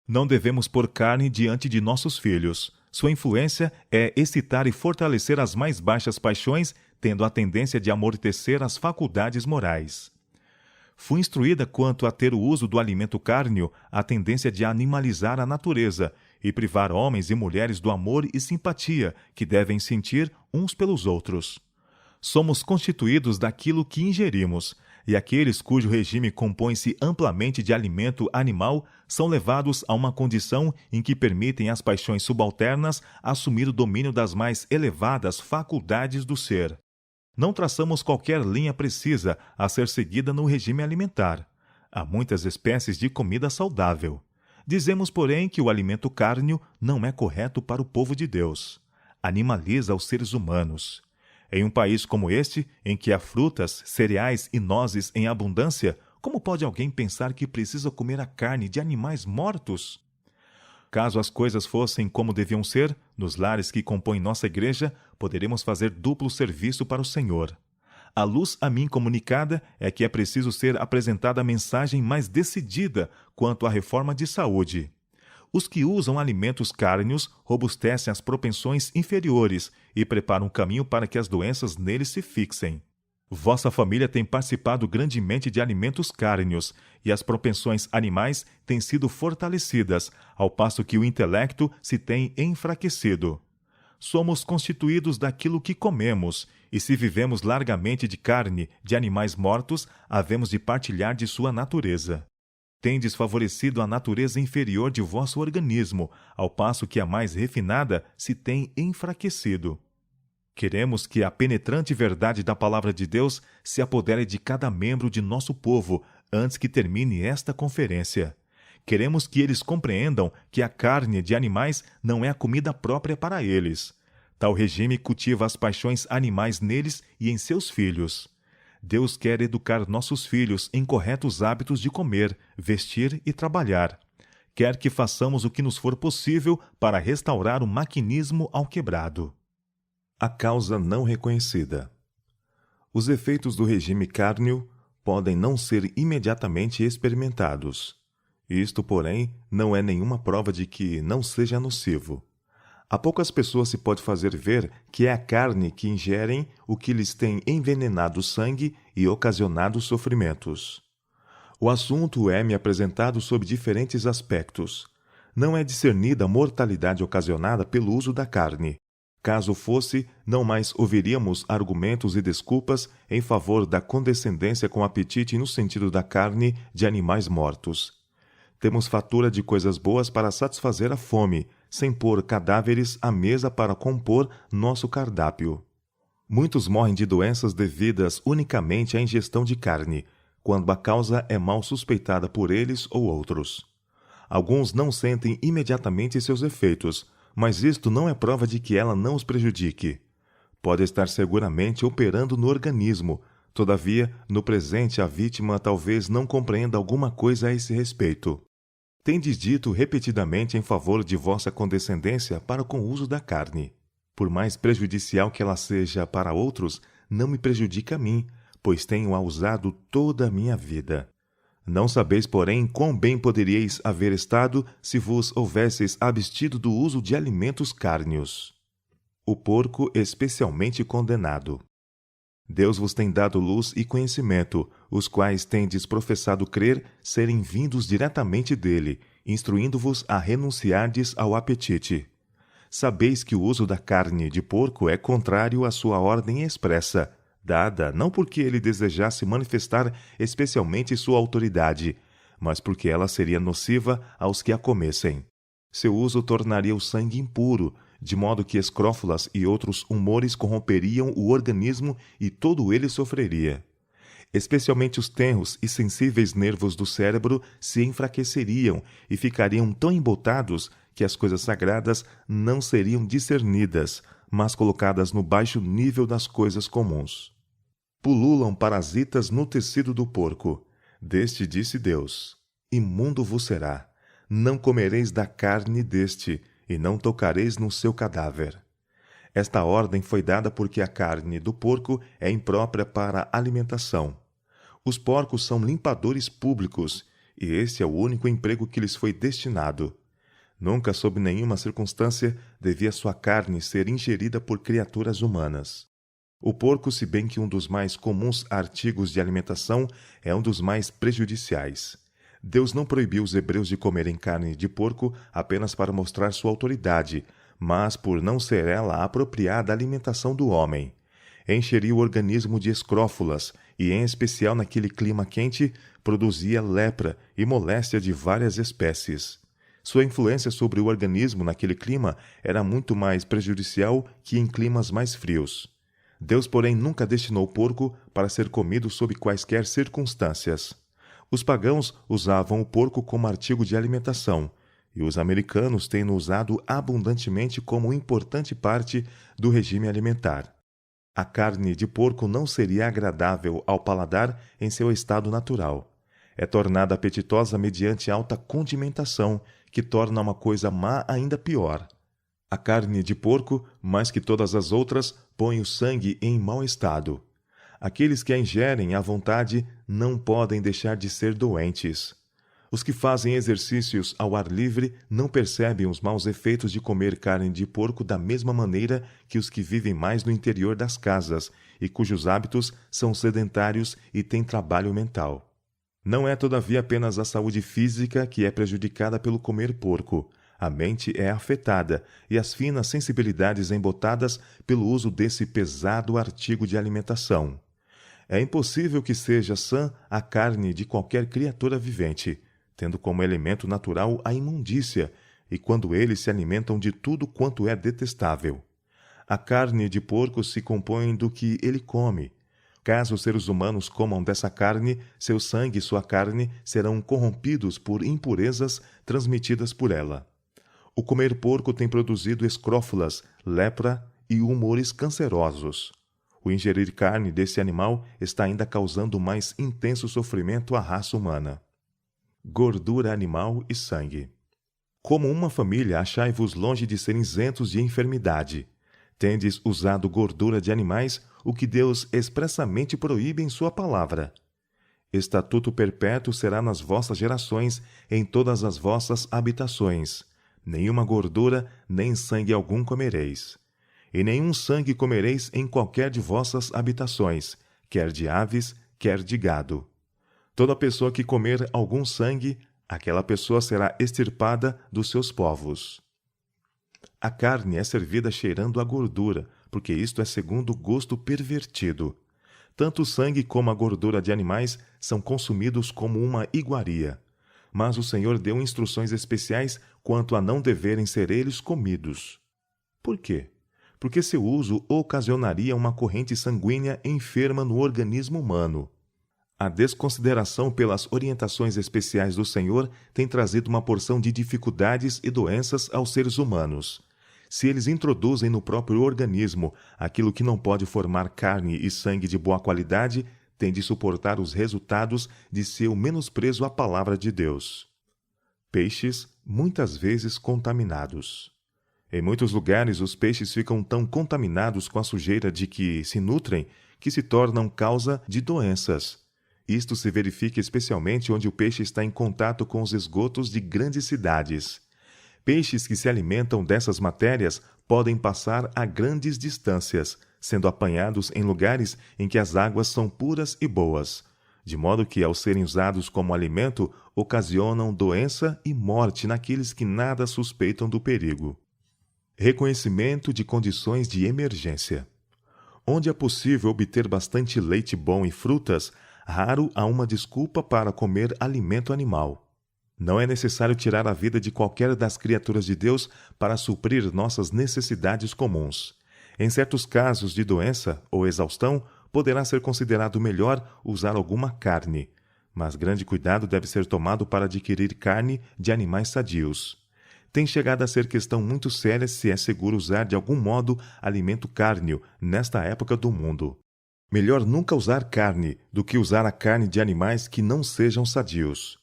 Speaker 1: Não devemos pôr carne diante de nossos filhos. Sua influência é excitar e fortalecer as mais baixas paixões, tendo a tendência de amortecer as faculdades morais. Fui instruída quanto a ter o uso do alimento cárneo, a tendência de animalizar a natureza e privar homens e mulheres do amor e simpatia que devem sentir uns pelos outros. Somos constituídos daquilo que ingerimos, e aqueles cujo regime compõe-se amplamente de alimento animal são levados a uma condição em que permitem às paixões subalternas assumir o domínio das mais elevadas faculdades do ser. Não traçamos qualquer linha precisa a ser seguida no regime alimentar. Há muitas espécies de comida saudável. Dizemos, porém, que o alimento cárneo não é correto para o povo de Deus. Animaliza os seres humanos. Em um país como este, em que há frutas, cereais e nozes em abundância, como pode alguém pensar que precisa comer a carne de animais mortos? Caso as coisas fossem como deviam ser, nos lares que compõem nossa igreja, poderemos fazer duplo serviço para o Senhor. A luz a mim comunicada é que é preciso ser apresentada a mensagem mais decidida quanto à reforma de saúde. Os que usam alimentos cárneos robustecem as propensões inferiores e preparam o caminho para que as doenças neles se fixem. Vossa família tem participado grandemente de alimentos cárneos, e as propensões animais têm sido fortalecidas, ao passo que o intelecto se tem enfraquecido. Somos constituídos daquilo que comemos, e se vivemos largamente de carne de animais mortos, havemos de partilhar de sua natureza. Tendes favorecido a natureza inferior de vosso organismo, ao passo que a mais refinada se tem enfraquecido. Queremos que a penetrante verdade da palavra de Deus se apodere de cada membro de nosso povo antes que termine esta conferência. Queremos que eles compreendam que a carne de animais não é a comida própria para eles. Tal regime cultiva as paixões animais neles e em seus filhos. Deus quer educar nossos filhos em corretos hábitos de comer, vestir e trabalhar. Quer que façamos o que nos for possível para restaurar o maquinismo ao quebrado. A causa não reconhecida. Os efeitos do regime cárneo podem não ser imediatamente experimentados. Isto, porém, não é nenhuma prova de que não seja nocivo. A poucas pessoas se pode fazer ver que é a carne que ingerem o que lhes tem envenenado o sangue e ocasionado sofrimentos. O assunto é-me apresentado sob diferentes aspectos. Não é discernida a mortalidade ocasionada pelo uso da carne. Caso fosse, não mais ouviríamos argumentos e desculpas em favor da condescendência com apetite no sentido da carne de animais mortos. Temos fatura de coisas boas para satisfazer a fome, sem pôr cadáveres à mesa para compor nosso cardápio. Muitos morrem de doenças devidas unicamente à ingestão de carne, quando a causa é mal suspeitada por eles ou outros. Alguns não sentem imediatamente seus efeitos, mas isto não é prova de que ela não os prejudique. Pode estar seguramente operando no organismo, todavia, no presente a vítima talvez não compreenda alguma coisa a esse respeito. Tendes dito repetidamente em favor de vossa condescendência para com o uso da carne. Por mais prejudicial que ela seja para outros, não me prejudica a mim, pois tenho-a usado toda a minha vida. Não sabeis, porém, quão bem poderíeis haver estado se vos houvesseis abstido do uso de alimentos cárneos. O porco especialmente condenado. Deus vos tem dado luz e conhecimento, os quais tendes professado crer serem vindos diretamente dele, instruindo-vos a renunciardes ao apetite. Sabeis que o uso da carne de porco é contrário à sua ordem expressa, dada não porque ele desejasse manifestar especialmente sua autoridade, mas porque ela seria nociva aos que a comessem. Seu uso tornaria o sangue impuro, de modo que escrófulas e outros humores corromperiam o organismo e todo ele sofreria. Especialmente os tenros e sensíveis nervos do cérebro se enfraqueceriam e ficariam tão embotados que as coisas sagradas não seriam discernidas, mas colocadas no baixo nível das coisas comuns. Pululam parasitas no tecido do porco. Deste disse Deus: imundo vos será. Não comereis da carne deste, e não tocareis no seu cadáver. Esta ordem foi dada porque a carne do porco é imprópria para alimentação. Os porcos são limpadores públicos, e este é o único emprego que lhes foi destinado. Nunca, sob nenhuma circunstância, devia sua carne ser ingerida por criaturas humanas. O porco, se bem que um dos mais comuns artigos de alimentação, é um dos mais prejudiciais. Deus não proibiu os hebreus de comerem carne de porco apenas para mostrar sua autoridade, mas por não ser ela apropriada à alimentação do homem. Encheria o organismo de escrófulas e, em especial naquele clima quente, produzia lepra e moléstia de várias espécies. Sua influência sobre o organismo naquele clima era muito mais prejudicial que em climas mais frios. Deus, porém, nunca destinou o porco para ser comido sob quaisquer circunstâncias. Os pagãos usavam o porco como artigo de alimentação, e os americanos têm-no usado abundantemente como importante parte do regime alimentar. A carne de porco não seria agradável ao paladar em seu estado natural. É tornada apetitosa mediante alta condimentação, que torna uma coisa má ainda pior. A carne de porco, mais que todas as outras, põe o sangue em mau estado. Aqueles que a ingerem à vontade não podem deixar de ser doentes. Os que fazem exercícios ao ar livre não percebem os maus efeitos de comer carne de porco da mesma maneira que os que vivem mais no interior das casas e cujos hábitos são sedentários e têm trabalho mental. Não é, todavia, apenas a saúde física que é prejudicada pelo comer porco. A mente é afetada e as finas sensibilidades embotadas pelo uso desse pesado artigo de alimentação. É impossível que seja sã a carne de qualquer criatura vivente, tendo como elemento natural a imundícia, e quando eles se alimentam de tudo quanto é detestável. A carne de porco se compõe do que ele come. Caso os seres humanos comam dessa carne, seu sangue e sua carne serão corrompidos por impurezas transmitidas por ela. O comer porco tem produzido escrófulas, lepra e humores cancerosos. O ingerir carne desse animal está ainda causando mais intenso sofrimento à raça humana. Gordura animal e sangue. Como uma família, achai-vos longe de serem isentos de enfermidade. Tendes usado gordura de animais, o que Deus expressamente proíbe em sua palavra. Estatuto perpétuo será nas vossas gerações, em todas as vossas habitações. Nenhuma gordura, nem sangue algum comereis. E nenhum sangue comereis em qualquer de vossas habitações, quer de aves, quer de gado. Toda pessoa que comer algum sangue, aquela pessoa será extirpada dos seus povos. A carne é servida cheirando a gordura, porque isto é segundo o gosto pervertido. Tanto o sangue como a gordura de animais são consumidos como uma iguaria. Mas o Senhor deu instruções especiais quanto a não deverem ser eles comidos. Por quê? Porque seu uso ocasionaria uma corrente sanguínea enferma no organismo humano. A desconsideração pelas orientações especiais do Senhor tem trazido uma porção de dificuldades e doenças aos seres humanos. Se eles introduzem no próprio organismo aquilo que não pode formar carne e sangue de boa qualidade, tem de suportar os resultados de seu menosprezo à palavra de Deus. Peixes, muitas vezes contaminados. Em muitos lugares, os peixes ficam tão contaminados com a sujeira de que se nutrem que se tornam causa de doenças. Isto se verifica especialmente onde o peixe está em contato com os esgotos de grandes cidades. Peixes que se alimentam dessas matérias podem passar a grandes distâncias, sendo apanhados em lugares em que as águas são puras e boas, de modo que, ao serem usados como alimento, ocasionam doença e morte naqueles que nada suspeitam do perigo. Reconhecimento de condições de emergência. Onde é possível obter bastante leite bom e frutas, raro há uma desculpa para comer alimento animal. Não é necessário tirar a vida de qualquer das criaturas de Deus para suprir nossas necessidades comuns. Em certos casos de doença ou exaustão, poderá ser considerado melhor usar alguma carne, mas grande cuidado deve ser tomado para adquirir carne de animais sadios. Tem chegado a ser questão muito séria se é seguro usar de algum modo alimento cárneo nesta época do mundo. Melhor nunca usar carne do que usar a carne de animais que não sejam sadios.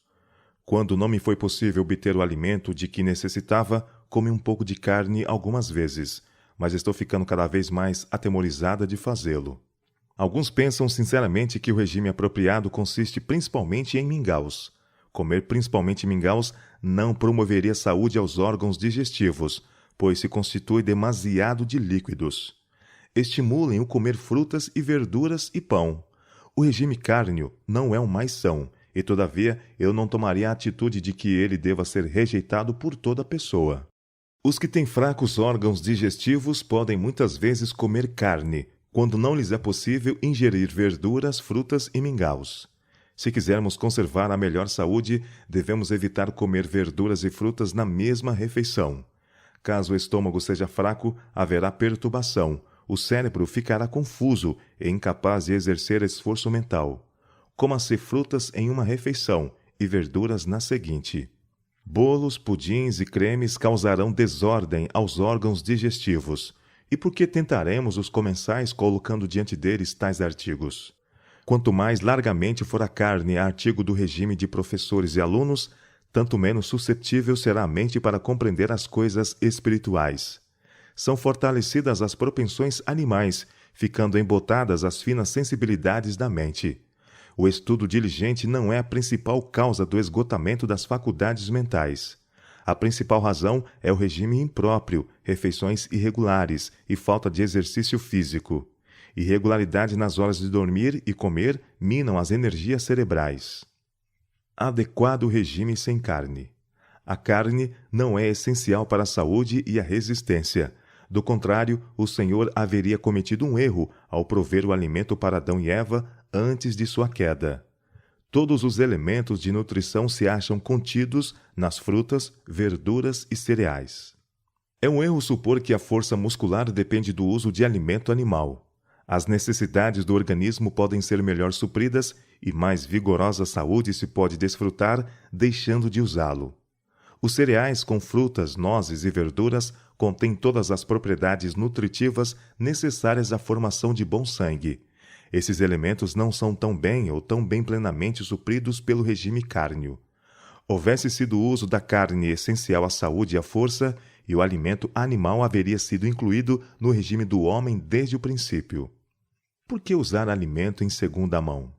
Speaker 1: Quando não me foi possível obter o alimento de que necessitava, comi um pouco de carne algumas vezes, mas estou ficando cada vez mais atemorizada de fazê-lo. Alguns pensam sinceramente que o regime apropriado consiste principalmente em mingaus. Comer principalmente mingaus não promoveria saúde aos órgãos digestivos, pois se constitui demasiado de líquidos. Estimulem o comer frutas e verduras e pão. O regime cárneo não é o mais são, e todavia eu não tomaria a atitude de que ele deva ser rejeitado por toda pessoa. Os que têm fracos órgãos digestivos podem muitas vezes comer carne, quando não lhes é possível ingerir verduras, frutas e mingaus. Se quisermos conservar a melhor saúde, devemos evitar comer verduras e frutas na mesma refeição. Caso o estômago seja fraco, haverá perturbação. O cérebro ficará confuso e incapaz de exercer esforço mental. Coma-se frutas em uma refeição e verduras na seguinte. Bolos, pudins e cremes causarão desordem aos órgãos digestivos. E por que tentaremos os comensais colocando diante deles tais artigos? Quanto mais largamente for a carne artigo do regime de professores e alunos, tanto menos suscetível será a mente para compreender as coisas espirituais. São fortalecidas as propensões animais, ficando embotadas as finas sensibilidades da mente. O estudo diligente não é a principal causa do esgotamento das faculdades mentais. A principal razão é o regime impróprio, refeições irregulares e falta de exercício físico. Irregularidade nas horas de dormir e comer minam as energias cerebrais. Adequado regime sem carne. A carne não é essencial para a saúde e a resistência. Do contrário, o Senhor haveria cometido um erro ao prover o alimento para Adão e Eva antes de sua queda. Todos os elementos de nutrição se acham contidos nas frutas, verduras e cereais. É um erro supor que a força muscular depende do uso de alimento animal. As necessidades do organismo podem ser melhor supridas e mais vigorosa saúde se pode desfrutar deixando de usá-lo. Os cereais com frutas, nozes e verduras contêm todas as propriedades nutritivas necessárias à formação de bom sangue. Esses elementos não são tão bem ou tão bem plenamente supridos pelo regime cárneo. Houvesse sido o uso da carne essencial à saúde e à força, e o alimento animal haveria sido incluído no regime do homem desde o princípio. Por que usar alimento em segunda mão?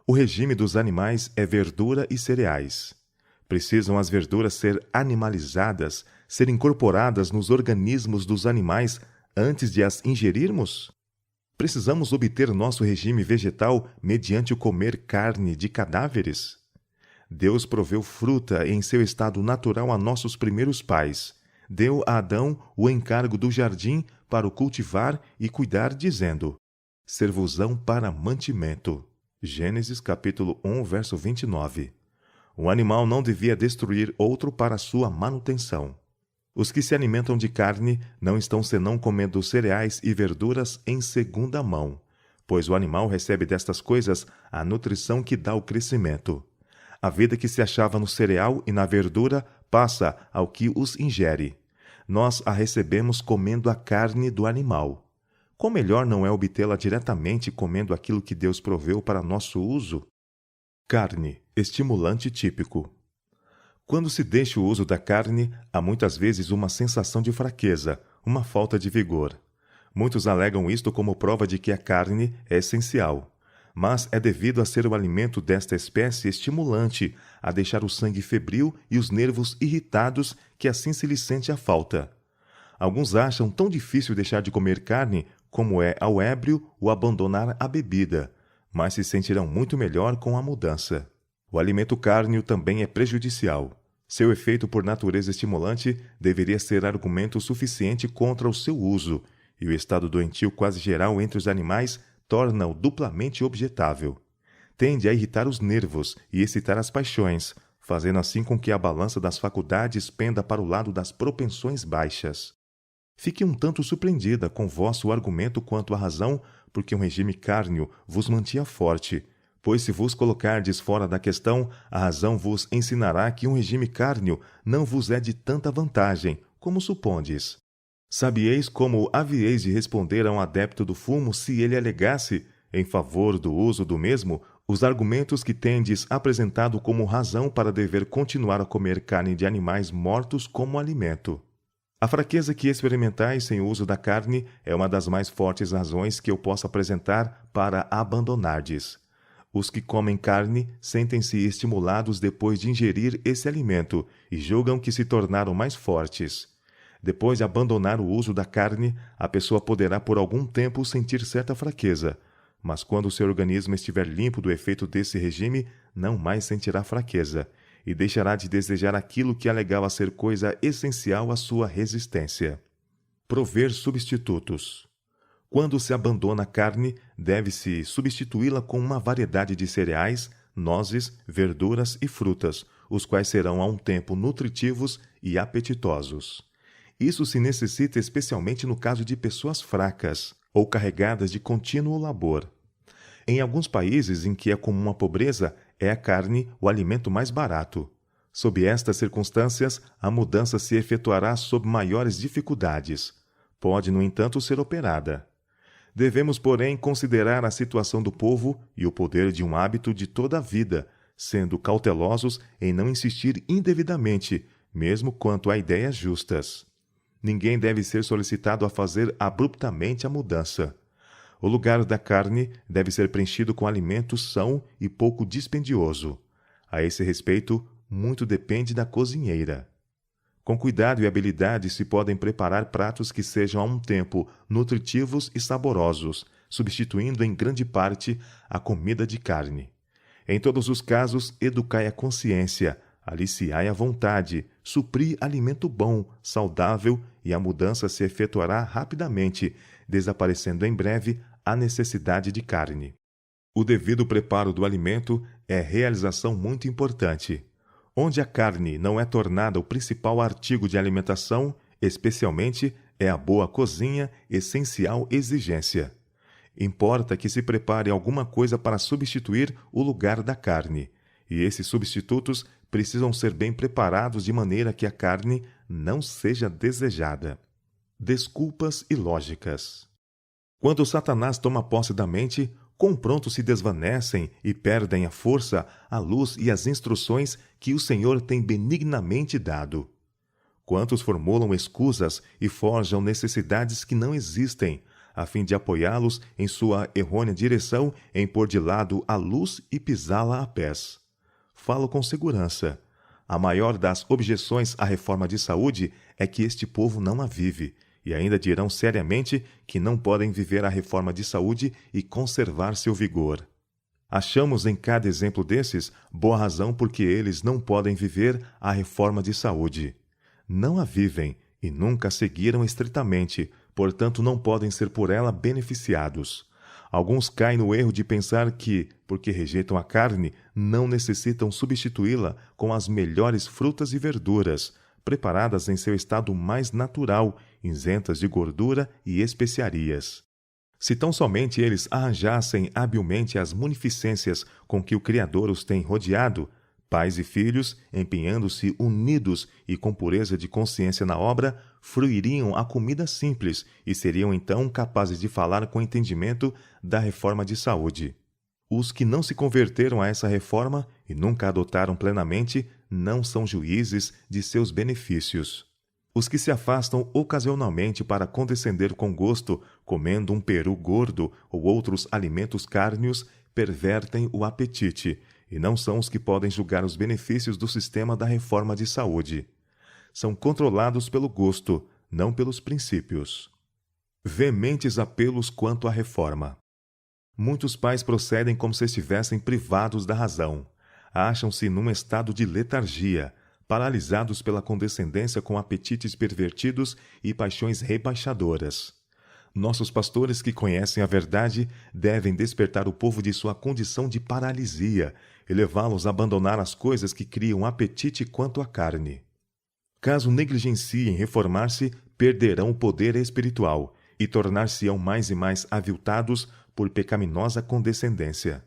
Speaker 1: O regime dos animais é verdura e cereais. Precisam as verduras ser animalizadas, ser incorporadas nos organismos dos animais antes de as ingerirmos? Precisamos obter nosso regime vegetal mediante o comer carne de cadáveres? Deus proveu fruta em seu estado natural a nossos primeiros pais. Deu a Adão o encargo do jardim para o cultivar e cuidar, dizendo: Ser-vos-ão para mantimento. Gênesis capítulo 1, verso 29. Um animal não devia destruir outro para sua manutenção. Os que se alimentam de carne não estão senão comendo cereais e verduras em segunda mão. pois o animal recebe destas coisas a nutrição que dá o crescimento. A vida que se achava no cereal e na verdura passa ao que os ingere. Nós a recebemos comendo a carne do animal. Quão melhor não é obtê-la diretamente comendo aquilo que Deus proveu para nosso uso? Carne, estimulante típico. Quando se deixa o uso da carne, há muitas vezes uma sensação de fraqueza, uma falta de vigor. Muitos alegam isto como prova de que a carne é essencial. Mas é devido a ser o alimento desta espécie estimulante, a deixar o sangue febril e os nervos irritados, que assim se lhe sente a falta. Alguns acham tão difícil deixar de comer carne como é ao ébrio o abandonar a bebida, mas se sentirão muito melhor com a mudança. O alimento cárneo também é prejudicial. Seu efeito por natureza estimulante deveria ser argumento suficiente contra o seu uso, e o estado doentio quase geral entre os animais torna-o duplamente objetável. Tende a irritar os nervos e excitar as paixões, fazendo assim com que a balança das faculdades penda para o lado das propensões baixas. Fique um tanto surpreendida com vosso argumento quanto à razão, porque um regime cárneo vos mantinha forte, pois se vos colocardes fora da questão, a razão vos ensinará que um regime cárneo não vos é de tanta vantagem, como supondes. Sabieis como havieis de responder a um adepto do fumo se ele alegasse, em favor do uso do mesmo, os argumentos que tendes apresentado como razão para dever continuar a comer carne de animais mortos como alimento? A fraqueza que experimentais sem o uso da carne é uma das mais fortes razões que eu posso apresentar para abandonardes. Os que comem carne sentem-se estimulados depois de ingerir esse alimento e julgam que se tornaram mais fortes. Depois de abandonar o uso da carne, a pessoa poderá por algum tempo sentir certa fraqueza, mas quando o seu organismo estiver limpo do efeito desse regime, não mais sentirá fraqueza, e deixará de desejar aquilo que alegava ser coisa essencial à sua resistência. Prover substitutos. Quando se abandona a carne, deve-se substituí-la com uma variedade de cereais, nozes, verduras e frutas, os quais serão a um tempo nutritivos e apetitosos. Isso se necessita especialmente no caso de pessoas fracas ou carregadas de contínuo labor. Em alguns países em que é comum a pobreza, é a carne o alimento mais barato. Sob estas circunstâncias, a mudança se efetuará sob maiores dificuldades. Pode, no entanto, ser operada. Devemos, porém, considerar a situação do povo e o poder de um hábito de toda a vida, sendo cautelosos em não insistir indevidamente, mesmo quanto a ideias justas. Ninguém deve ser solicitado a fazer abruptamente a mudança. O lugar da carne deve ser preenchido com alimento são e pouco dispendioso. A esse respeito, muito depende da cozinheira. Com cuidado e habilidade se podem preparar pratos que sejam a um tempo nutritivos e saborosos, substituindo em grande parte a comida de carne. Em todos os casos, educai a consciência, aliciai a vontade, supri alimento bom, saudável, e a mudança se efetuará rapidamente, desaparecendo em breve a necessidade de carne. O devido preparo do alimento é realização muito importante. Onde a carne não é tornada o principal artigo de alimentação, especialmente, é a boa cozinha essencial exigência. Importa que se prepare alguma coisa para substituir o lugar da carne, e esses substitutos precisam ser bem preparados de maneira que a carne não seja desejada. Desculpas ilógicas. Quando Satanás toma posse da mente, quão pronto se desvanecem e perdem a força, a luz e as instruções que o Senhor tem benignamente dado. Quantos formulam escusas e forjam necessidades que não existem, a fim de apoiá-los em sua errônea direção em pôr de lado a luz e pisá-la a pés. Falo com segurança. A maior das objeções à reforma de saúde é que este povo não a vive, e ainda dirão seriamente que não podem viver a reforma de saúde e conservar seu vigor. Achamos em cada exemplo desses boa razão porque eles não podem viver a reforma de saúde. Não a vivem e nunca a seguiram estritamente, portanto não podem ser por ela beneficiados. Alguns caem no erro de pensar que, porque rejeitam a carne, não necessitam substituí-la com as melhores frutas e verduras, preparadas em seu estado mais natural, isentas de gordura e especiarias. Se tão somente eles arranjassem habilmente as munificências com que o Criador os tem rodeado, pais e filhos, empenhando-se unidos e com pureza de consciência na obra, fruiriam a comida simples e seriam então capazes de falar com entendimento da reforma de saúde. Os que não se converteram a essa reforma e nunca a adotaram plenamente não são juízes de seus benefícios. Os que se afastam ocasionalmente para condescender com gosto, comendo um peru gordo ou outros alimentos cárneos, pervertem o apetite, e não são os que podem julgar os benefícios do sistema da reforma de saúde. São controlados pelo gosto, não pelos princípios. Veementes apelos quanto à reforma. Muitos pais procedem como se estivessem privados da razão. Acham-se num estado de letargia, paralisados pela condescendência com apetites pervertidos e paixões rebaixadoras. Nossos pastores que conhecem a verdade devem despertar o povo de sua condição de paralisia e levá-los a abandonar as coisas que criam apetite quanto à carne. Caso negligenciem reformar-se, perderão o poder espiritual e tornar-se-ão mais e mais aviltados por pecaminosa condescendência.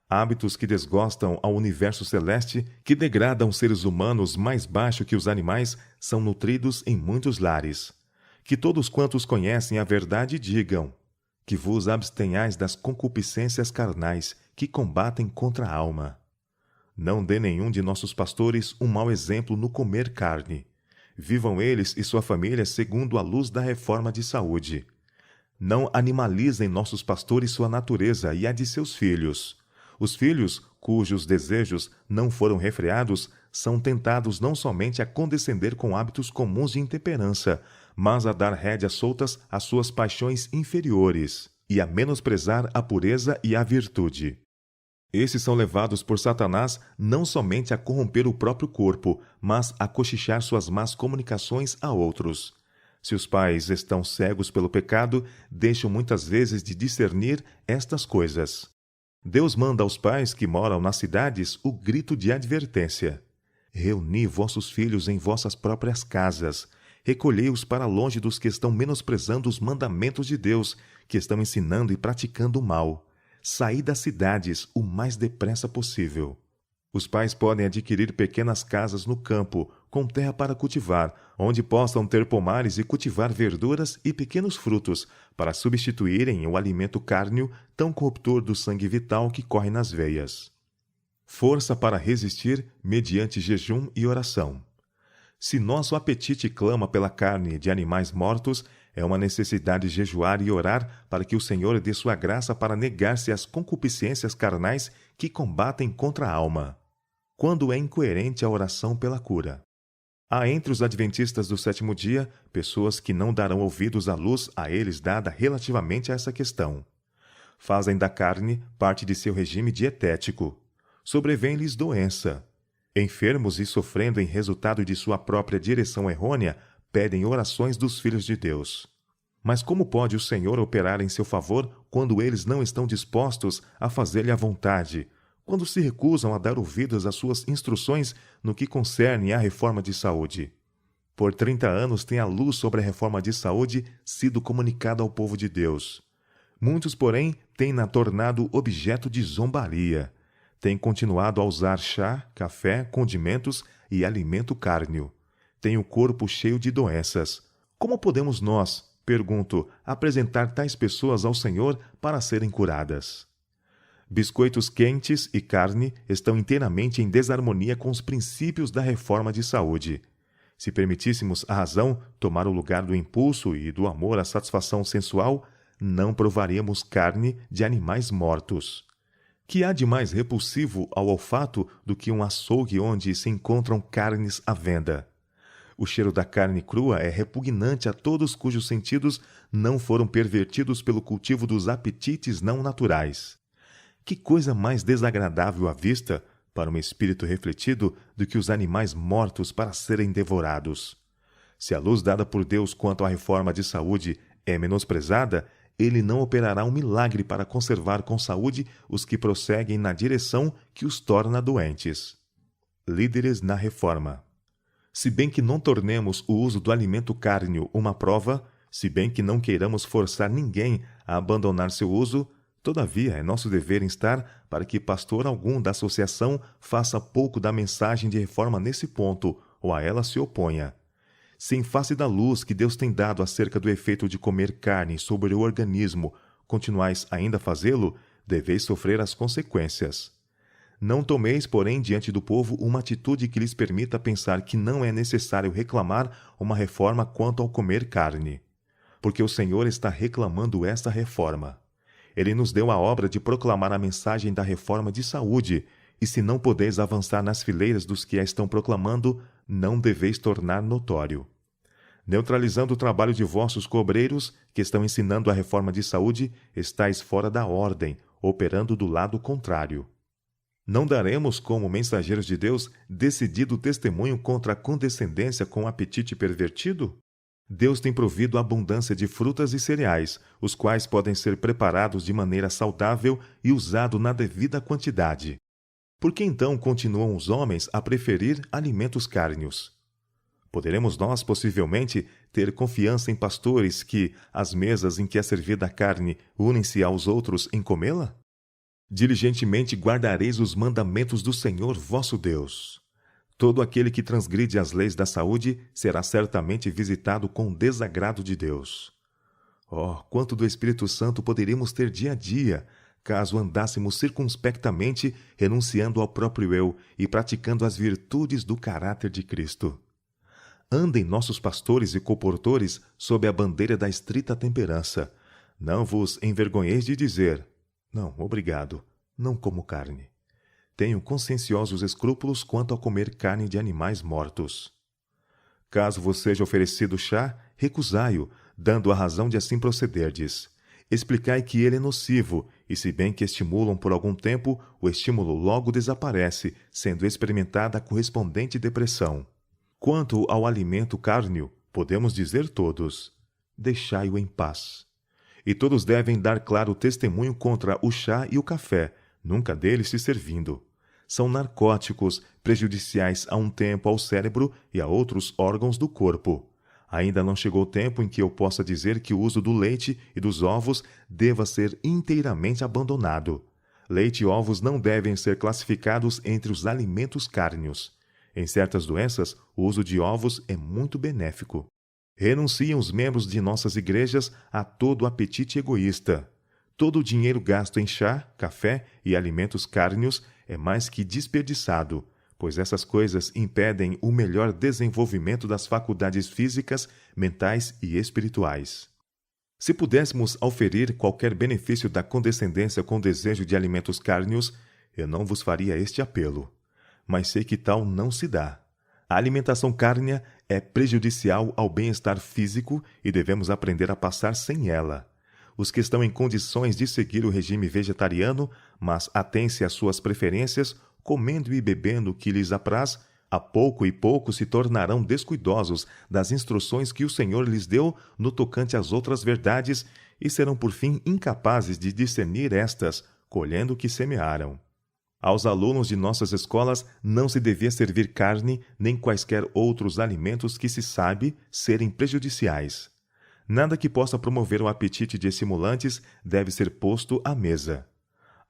Speaker 1: Hábitos que desgostam ao universo celeste, que degradam seres humanos mais baixo que os animais, são nutridos em muitos lares. Que todos quantos conhecem a verdade digam, que vos abstenhais das concupiscências carnais que combatem contra a alma. Não dê nenhum de nossos pastores um mau exemplo no comer carne. Vivam eles e sua família segundo a luz da reforma de saúde. Não animalizem nossos pastores sua natureza e a de seus filhos. Os filhos, cujos desejos não foram refreados, são tentados não somente a condescender com hábitos comuns de intemperança, mas a dar rédeas soltas às suas paixões inferiores e a menosprezar a pureza e a virtude. Esses são levados por Satanás não somente a corromper o próprio corpo, mas a cochichar suas más comunicações a outros. Se os pais estão cegos pelo pecado, deixam muitas vezes de discernir estas coisas. Deus manda aos pais que moram nas cidades o grito de advertência. Reuni vossos filhos em vossas próprias casas. Recolhei-os para longe dos que estão menosprezando os mandamentos de Deus, que estão ensinando e praticando o mal. Saí das cidades o mais depressa possível. Os pais podem adquirir pequenas casas no campo, com terra para cultivar, onde possam ter pomares e cultivar verduras e pequenos frutos, para substituírem o alimento cárneo tão corruptor do sangue vital que corre nas veias. Força para resistir mediante jejum e oração. Se nosso apetite clama pela carne de animais mortos, é uma necessidade jejuar e orar para que o Senhor dê sua graça para negar-se às concupiscências carnais que combatem contra a alma. Quando é incoerente a oração pela cura. Há entre os adventistas do sétimo dia pessoas que não darão ouvidos à luz a eles dada relativamente a essa questão. Fazem da carne parte de seu regime dietético. Sobrevém-lhes doença. Enfermos e sofrendo em resultado de sua própria direção errônea, pedem orações dos filhos de Deus. Mas como pode o Senhor operar em seu favor quando eles não estão dispostos a fazer-lhe a vontade, quando se recusam a dar ouvidos às suas instruções no que concerne à reforma de saúde? Por 30 anos tem a luz sobre a reforma de saúde sido comunicada ao povo de Deus. Muitos, porém, têm-na tornado objeto de zombaria. Têm continuado a usar chá, café, condimentos e alimento cárneo. Têm o corpo cheio de doenças. Como podemos nós, pergunto, apresentar tais pessoas ao Senhor para serem curadas? Biscoitos quentes e carne estão inteiramente em desarmonia com os princípios da reforma de saúde. Se permitíssemos a razão tomar o lugar do impulso e do amor à satisfação sensual, não provaríamos carne de animais mortos. Que há de mais repulsivo ao olfato do que um açougue onde se encontram carnes à venda? O cheiro da carne crua é repugnante a todos cujos sentidos não foram pervertidos pelo cultivo dos apetites não naturais. Que coisa mais desagradável à vista, para um espírito refletido, do que os animais mortos para serem devorados. Se a luz dada por Deus quanto à reforma de saúde é menosprezada, ele não operará um milagre para conservar com saúde os que prosseguem na direção que os torna doentes. Líderes na reforma. Se bem que não tornemos o uso do alimento cárneo uma prova, Se bem que não queiramos forçar ninguém a abandonar seu uso, todavia é nosso dever instar para que pastor algum da associação faça pouco da mensagem de reforma nesse ponto, ou a ela se oponha. Se em face da luz que Deus tem dado acerca do efeito de comer carne sobre o organismo, continuais ainda a fazê-lo, deveis sofrer as consequências. Não tomeis, porém, diante do povo uma atitude que lhes permita pensar que não é necessário reclamar uma reforma quanto ao comer carne. Porque o Senhor está reclamando esta reforma. Ele nos deu a obra de proclamar a mensagem da reforma de saúde, e se não podeis avançar nas fileiras dos que a estão proclamando, não deveis tornar notório. Neutralizando o trabalho de vossos cobreiros, que estão ensinando a reforma de saúde, estáis fora da ordem, operando do lado contrário. Não daremos, como mensageiros de Deus, decidido testemunho contra a condescendência com o apetite pervertido? Deus tem provido abundância de frutas e cereais, os quais podem ser preparados de maneira saudável e usado na devida quantidade. Por que então continuam os homens a preferir alimentos cárneos? Poderemos nós, possivelmente, ter confiança em pastores que, às mesas em que é servida a carne, unem-se aos outros em comê-la? Diligentemente guardareis os mandamentos do Senhor vosso Deus. Todo aquele que transgride as leis da saúde será certamente visitado com desagrado de Deus. Oh, quanto do Espírito Santo poderíamos ter dia a dia, caso andássemos circunspectamente, renunciando ao próprio eu e praticando as virtudes do caráter de Cristo. Andem nossos pastores e comportores sob a bandeira da estrita temperança. Não vos envergonheis de dizer: não, obrigado, não como carne. Tenho conscienciosos escrúpulos quanto a comer carne de animais mortos. Caso vos seja oferecido chá, recusai-o, dando a razão de assim procederdes. Explicai que ele é nocivo, e se bem que estimulam por algum tempo, o estímulo logo desaparece, sendo experimentada a correspondente depressão. Quanto ao alimento cárneo, podemos dizer todos: deixai-o em paz. E todos devem dar claro testemunho contra o chá e o café, nunca deles se servindo. São narcóticos, prejudiciais a um tempo ao cérebro e a outros órgãos do corpo. Ainda não chegou o tempo em que eu possa dizer que o uso do leite e dos ovos deva ser inteiramente abandonado. Leite e ovos não devem ser classificados entre os alimentos cárneos. Em certas doenças, o uso de ovos é muito benéfico. Renunciam os membros de nossas igrejas a todo apetite egoísta. Todo o dinheiro gasto em chá, café e alimentos cárneos é mais que desperdiçado, pois essas coisas impedem o melhor desenvolvimento das faculdades físicas, mentais e espirituais. Se pudéssemos auferir qualquer benefício da condescendência com o desejo de alimentos cárneos, eu não vos faria este apelo. Mas sei que tal não se dá. A alimentação cárnea é prejudicial ao bem-estar físico e devemos aprender a passar sem ela. Os que estão em condições de seguir o regime vegetariano, mas atêm-se às suas preferências, comendo e bebendo o que lhes apraz, a pouco e pouco se tornarão descuidosos das instruções que o Senhor lhes deu no tocante às outras verdades e serão por fim incapazes de discernir estas, colhendo o que semearam. Aos alunos de nossas escolas não se devia servir carne nem quaisquer outros alimentos que se sabe serem prejudiciais. Nada que possa promover o apetite de estimulantes deve ser posto à mesa.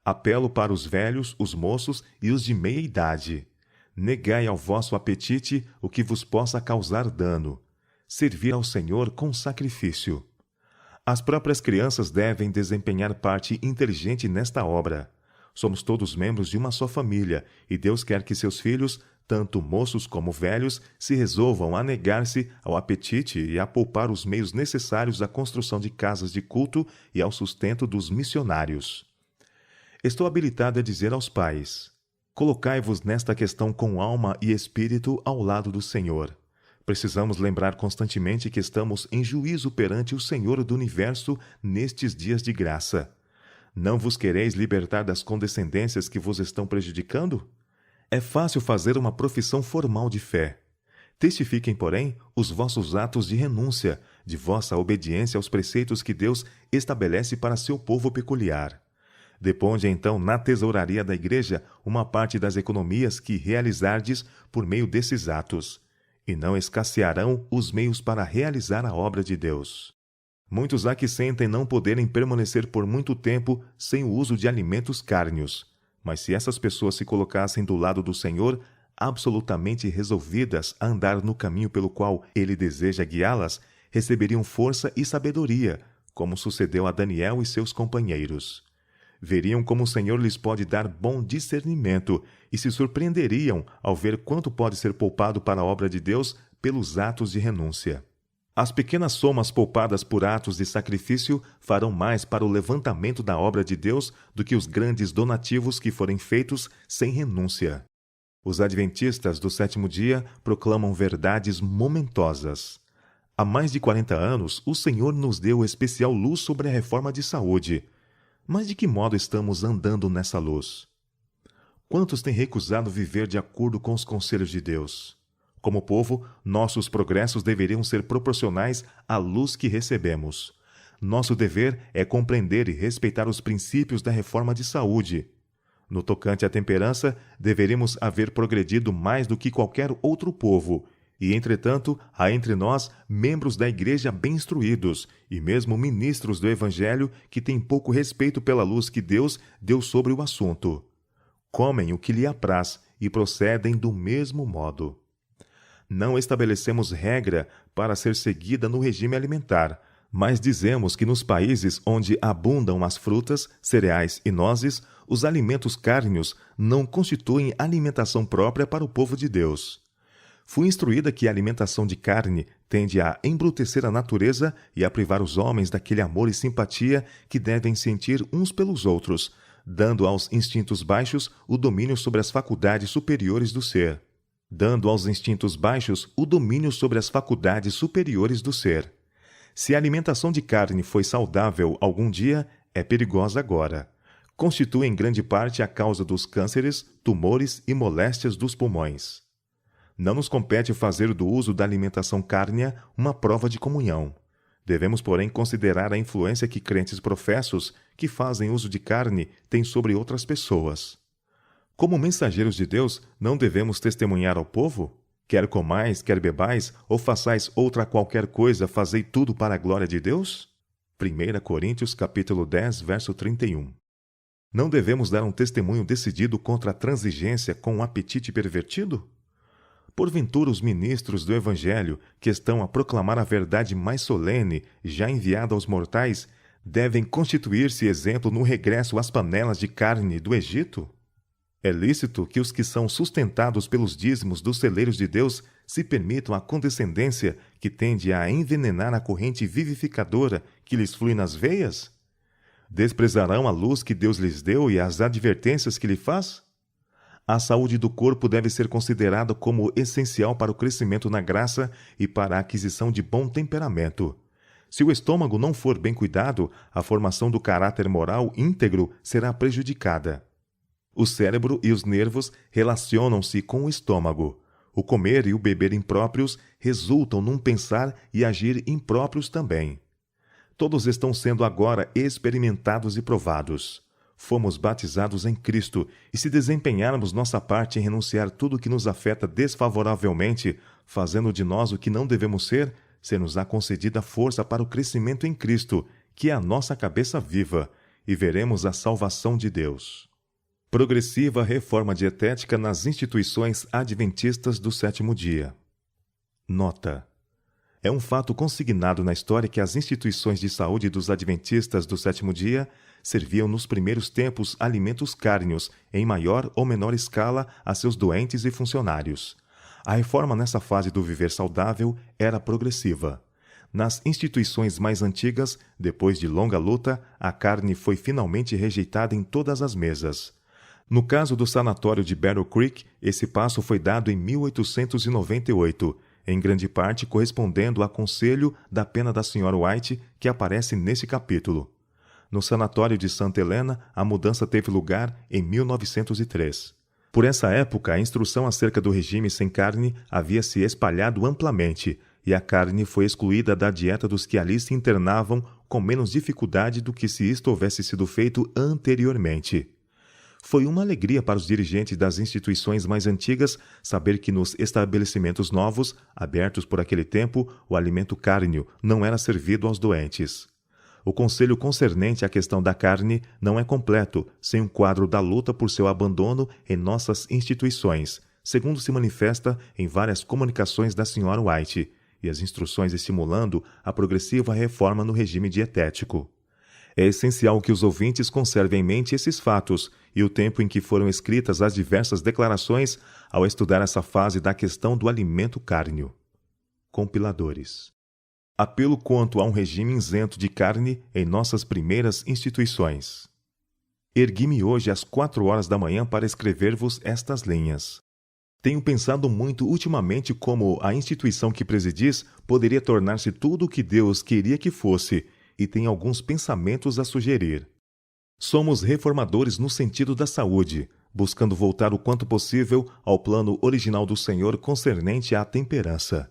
Speaker 1: Apelo para os velhos, os moços e os de meia idade. Negai ao vosso apetite o que vos possa causar dano. Servir ao Senhor com sacrifício. As próprias crianças devem desempenhar parte inteligente nesta obra. Somos todos membros de uma só família, e Deus quer que seus filhos, tanto moços como velhos, se resolvam a negar-se ao apetite e a poupar os meios necessários à construção de casas de culto e ao sustento dos missionários. Estou habilitado a dizer aos pais: colocai-vos nesta questão com alma e espírito ao lado do Senhor. Precisamos lembrar constantemente que estamos em juízo perante o Senhor do Universo nestes dias de graça. Não vos quereis libertar das condescendências que vos estão prejudicando? É fácil fazer uma profissão formal de fé. Testifiquem, porém, os vossos atos de renúncia, de vossa obediência aos preceitos que Deus estabelece para seu povo peculiar. Deponde, então, na tesouraria da igreja uma parte das economias que realizardes por meio desses atos, e não escassearão os meios para realizar a obra de Deus. Muitos há que sentem não poderem permanecer por muito tempo sem o uso de alimentos cárneos. Mas se essas pessoas se colocassem do lado do Senhor, absolutamente resolvidas a andar no caminho pelo qual Ele deseja guiá-las, receberiam força e sabedoria, como sucedeu a Daniel e seus companheiros. Veriam como o Senhor lhes pode dar bom discernimento e se surpreenderiam ao ver quanto pode ser poupado para a obra de Deus pelos atos de renúncia. As pequenas somas poupadas por atos de sacrifício farão mais para o levantamento da obra de Deus do que os grandes donativos que forem feitos sem renúncia. Os adventistas do sétimo dia proclamam verdades momentosas. Há mais de 40 anos, o Senhor nos deu especial luz sobre a reforma de saúde. Mas de que modo estamos andando nessa luz? Quantos têm recusado viver de acordo com os conselhos de Deus? Como povo, nossos progressos deveriam ser proporcionais à luz que recebemos. Nosso dever é compreender e respeitar os princípios da reforma de saúde. No tocante à temperança, deveríamos haver progredido mais do que qualquer outro povo, e, entretanto, há entre nós membros da Igreja bem instruídos, e mesmo ministros do Evangelho que têm pouco respeito pela luz que Deus deu sobre o assunto. Comem o que lhe apraz e procedem do mesmo modo. Não estabelecemos regra para ser seguida no regime alimentar, mas dizemos que nos países onde abundam as frutas, cereais e nozes, os alimentos cárneos não constituem alimentação própria para o povo de Deus. Fui instruída que a alimentação de carne tende a embrutecer a natureza e a privar os homens daquele amor e simpatia que devem sentir uns pelos outros, dando aos instintos baixos o domínio sobre as faculdades superiores do ser. Se a alimentação de carne foi saudável algum dia, é perigosa agora. Constitui em grande parte a causa dos cânceres, tumores e moléstias dos pulmões. Não nos compete fazer do uso da alimentação cárnea uma prova de comunhão. Devemos, porém, considerar a influência que crentes professos que fazem uso de carne têm sobre outras pessoas. Como mensageiros de Deus, não devemos testemunhar ao povo? Quer comais, quer bebais, ou façais outra qualquer coisa, fazei tudo para a glória de Deus? 1 Coríntios capítulo 10, verso 31. Não devemos dar um testemunho decidido contra a transigência com um apetite pervertido? Porventura os ministros do Evangelho, que estão a proclamar a verdade mais solene, já enviada aos mortais, devem constituir-se exemplo no regresso às panelas de carne do Egito? É lícito que os que são sustentados pelos dízimos dos celeiros de Deus se permitam a condescendência que tende a envenenar a corrente vivificadora que lhes flui nas veias? Desprezarão a luz que Deus lhes deu e as advertências que lhe faz? A saúde do corpo deve ser considerada como essencial para o crescimento na graça e para a aquisição de bom temperamento. Se o estômago não for bem cuidado, a formação do caráter moral íntegro será prejudicada. O cérebro e os nervos relacionam-se com o estômago. O comer e o beber impróprios resultam num pensar e agir impróprios também. Todos estão sendo agora experimentados e provados. Fomos batizados em Cristo, e se desempenharmos nossa parte em renunciar tudo que nos afeta desfavoravelmente, fazendo de nós o que não devemos ser-nos-á concedida força para o crescimento em Cristo, que é a nossa cabeça viva, e veremos a salvação de Deus. Progressiva reforma dietética nas instituições adventistas do sétimo dia. Nota: é um fato consignado na história que as instituições de saúde dos adventistas do sétimo dia serviam nos primeiros tempos alimentos cárneos, em maior ou menor escala, a seus doentes e funcionários. A reforma nessa fase do viver saudável era progressiva. Nas instituições mais antigas, depois de longa luta, a carne foi finalmente rejeitada em todas as mesas. No caso do sanatório de Battle Creek, esse passo foi dado em 1898, em grande parte correspondendo ao conselho da pena da Sra. White, que aparece nesse capítulo. No sanatório de Santa Helena, a mudança teve lugar em 1903. Por essa época, a instrução acerca do regime sem carne havia se espalhado amplamente, e a carne foi excluída da dieta dos que ali se internavam com menos dificuldade do que se isto houvesse sido feito anteriormente. Foi uma alegria para os dirigentes das instituições mais antigas saber que nos estabelecimentos novos, abertos por aquele tempo, o alimento cárneo não era servido aos doentes. O conselho concernente à questão da carne não é completo sem um quadro da luta por seu abandono em nossas instituições, segundo se manifesta em várias comunicações da Sra. White, e as instruções estimulando a progressiva reforma no regime dietético. É essencial que os ouvintes conservem em mente esses fatos e o tempo em que foram escritas as diversas declarações ao estudar essa fase da questão do alimento cárneo. Compiladores. Apelo quanto a um regime isento de carne em nossas primeiras instituições. Ergui-me hoje às 4 horas da manhã para escrever-vos estas linhas. Tenho pensado muito ultimamente como a instituição que presidis poderia tornar-se tudo o que Deus queria que fosse, e tenho alguns pensamentos a sugerir. Somos reformadores no sentido da saúde, buscando voltar o quanto possível ao plano original do Senhor concernente à temperança.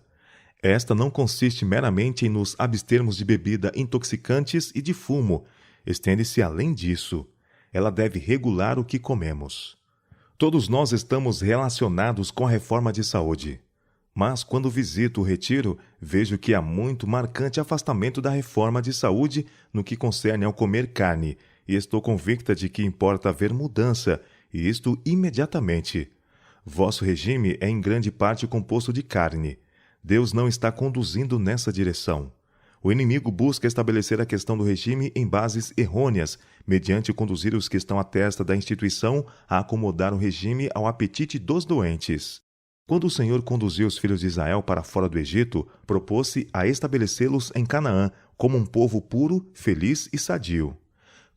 Speaker 1: Esta não consiste meramente em nos abstermos de bebida intoxicantes e de fumo, estende-se além disso. Ela deve regular o que comemos. Todos nós estamos relacionados com a reforma de saúde. Mas, quando visito o retiro, vejo que há muito marcante afastamento da reforma de saúde no que concerne ao comer carne, e estou convicta de que importa haver mudança, e isto imediatamente. Vosso regime é em grande parte composto de carne. Deus não está conduzindo nessa direção. O inimigo busca estabelecer a questão do regime em bases errôneas, mediante conduzir os que estão à testa da instituição a acomodar o regime ao apetite dos doentes. Quando o Senhor conduziu os filhos de Israel para fora do Egito, propôs-se a estabelecê-los em Canaã como um povo puro, feliz e sadio.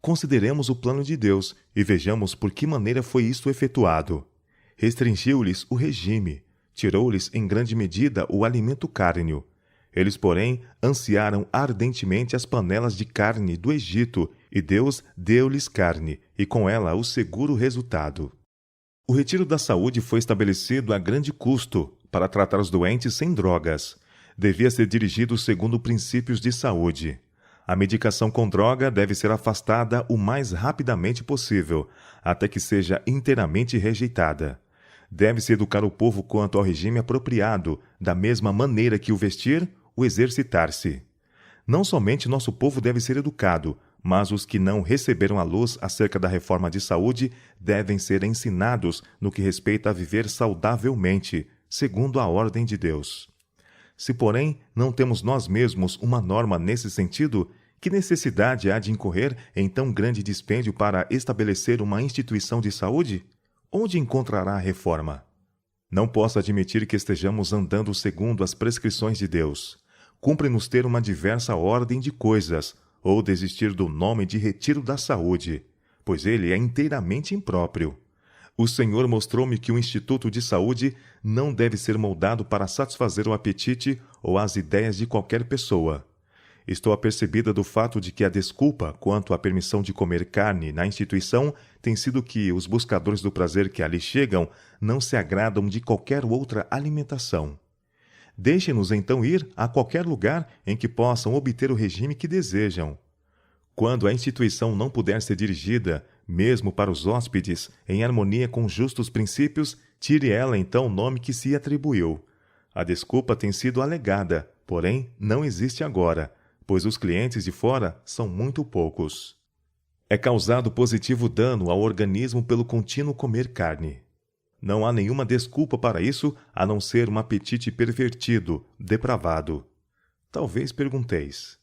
Speaker 1: Consideremos o plano de Deus e vejamos por que maneira foi isto efetuado. Restringiu-lhes o regime, tirou-lhes em grande medida o alimento cárneo. Eles, porém, ansiaram ardentemente as panelas de carne do Egito, e Deus deu-lhes carne, e com ela o seguro resultado. O retiro da saúde foi estabelecido a grande custo para tratar os doentes sem drogas. Devia ser dirigido segundo princípios de saúde. A medicação com droga deve ser afastada o mais rapidamente possível, até que seja inteiramente rejeitada. Deve-se educar o povo quanto ao regime apropriado, da mesma maneira que o vestir, o exercitar-se. Não somente nosso povo deve ser educado, mas os que não receberam a luz acerca da reforma de saúde devem ser ensinados no que respeita a viver saudavelmente, segundo a ordem de Deus. Se, porém, não temos nós mesmos uma norma nesse sentido, que necessidade há de incorrer em tão grande dispêndio para estabelecer uma instituição de saúde? Onde encontrará a reforma? Não posso admitir que estejamos andando segundo as prescrições de Deus. Cumpre-nos ter uma diversa ordem de coisas, ou desistir do nome de retiro da saúde, pois ele é inteiramente impróprio. O Senhor mostrou-me que o Instituto de Saúde não deve ser moldado para satisfazer o apetite ou as ideias de qualquer pessoa. Estou apercebida do fato de que a desculpa quanto à permissão de comer carne na instituição tem sido que os buscadores do prazer que ali chegam não se agradam de qualquer outra alimentação. Deixem-nos então ir a qualquer lugar em que possam obter o regime que desejam. Quando a instituição não puder ser dirigida, mesmo para os hóspedes, em harmonia com justos princípios, tire ela então o nome que se atribuiu. A desculpa tem sido alegada, porém não existe agora, pois os clientes de fora são muito poucos. É causado positivo dano ao organismo pelo contínuo comer carne. Não há nenhuma desculpa para isso, a não ser um apetite pervertido, depravado. Talvez pergunteis: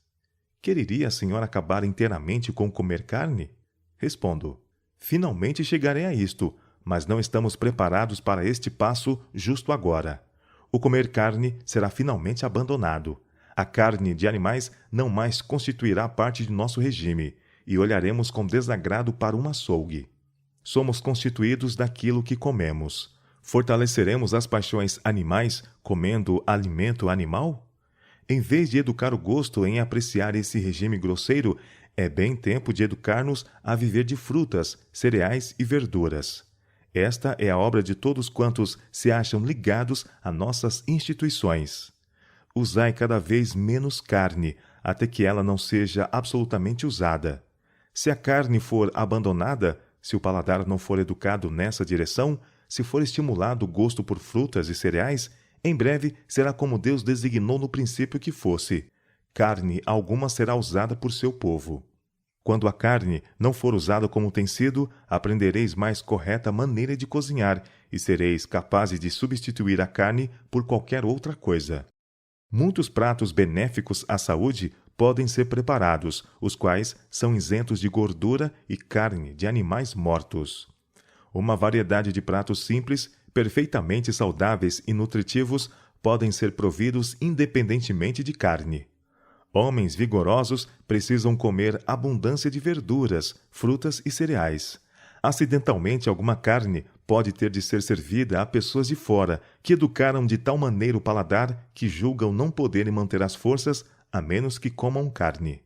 Speaker 1: quereria a senhora acabar inteiramente com comer carne? Respondo: finalmente chegarei a isto, mas não estamos preparados para este passo justo agora. O comer carne será finalmente abandonado. A carne de animais não mais constituirá parte de nosso regime, e olharemos com desagrado para um açougue. Somos constituídos daquilo que comemos. Fortaleceremos as paixões animais comendo alimento animal? Em vez de educar o gosto em apreciar esse regime grosseiro, é bem tempo de educar-nos a viver de frutas, cereais e verduras. Esta é a obra de todos quantos se acham ligados a nossas instituições. Usai cada vez menos carne, até que ela não seja absolutamente usada. Se a carne for abandonada, Se o paladar não for educado nessa direção, se for estimulado o gosto por frutas e cereais, em breve será como Deus designou no princípio que fosse. Carne alguma será usada por seu povo. Quando a carne não for usada como tem sido, aprendereis mais correta maneira de cozinhar e sereis capazes de substituir a carne por qualquer outra coisa. Muitos pratos benéficos à saúde podem ser preparados, os quais são isentos de gordura e carne de animais mortos. Uma variedade de pratos simples, perfeitamente saudáveis e nutritivos, podem ser providos independentemente de carne. Homens vigorosos precisam comer abundância de verduras, frutas e cereais. Acidentalmente, alguma carne pode ter de ser servida a pessoas de fora, que educaram de tal maneira o paladar que julgam não poderem manter as forças a menos que comam carne.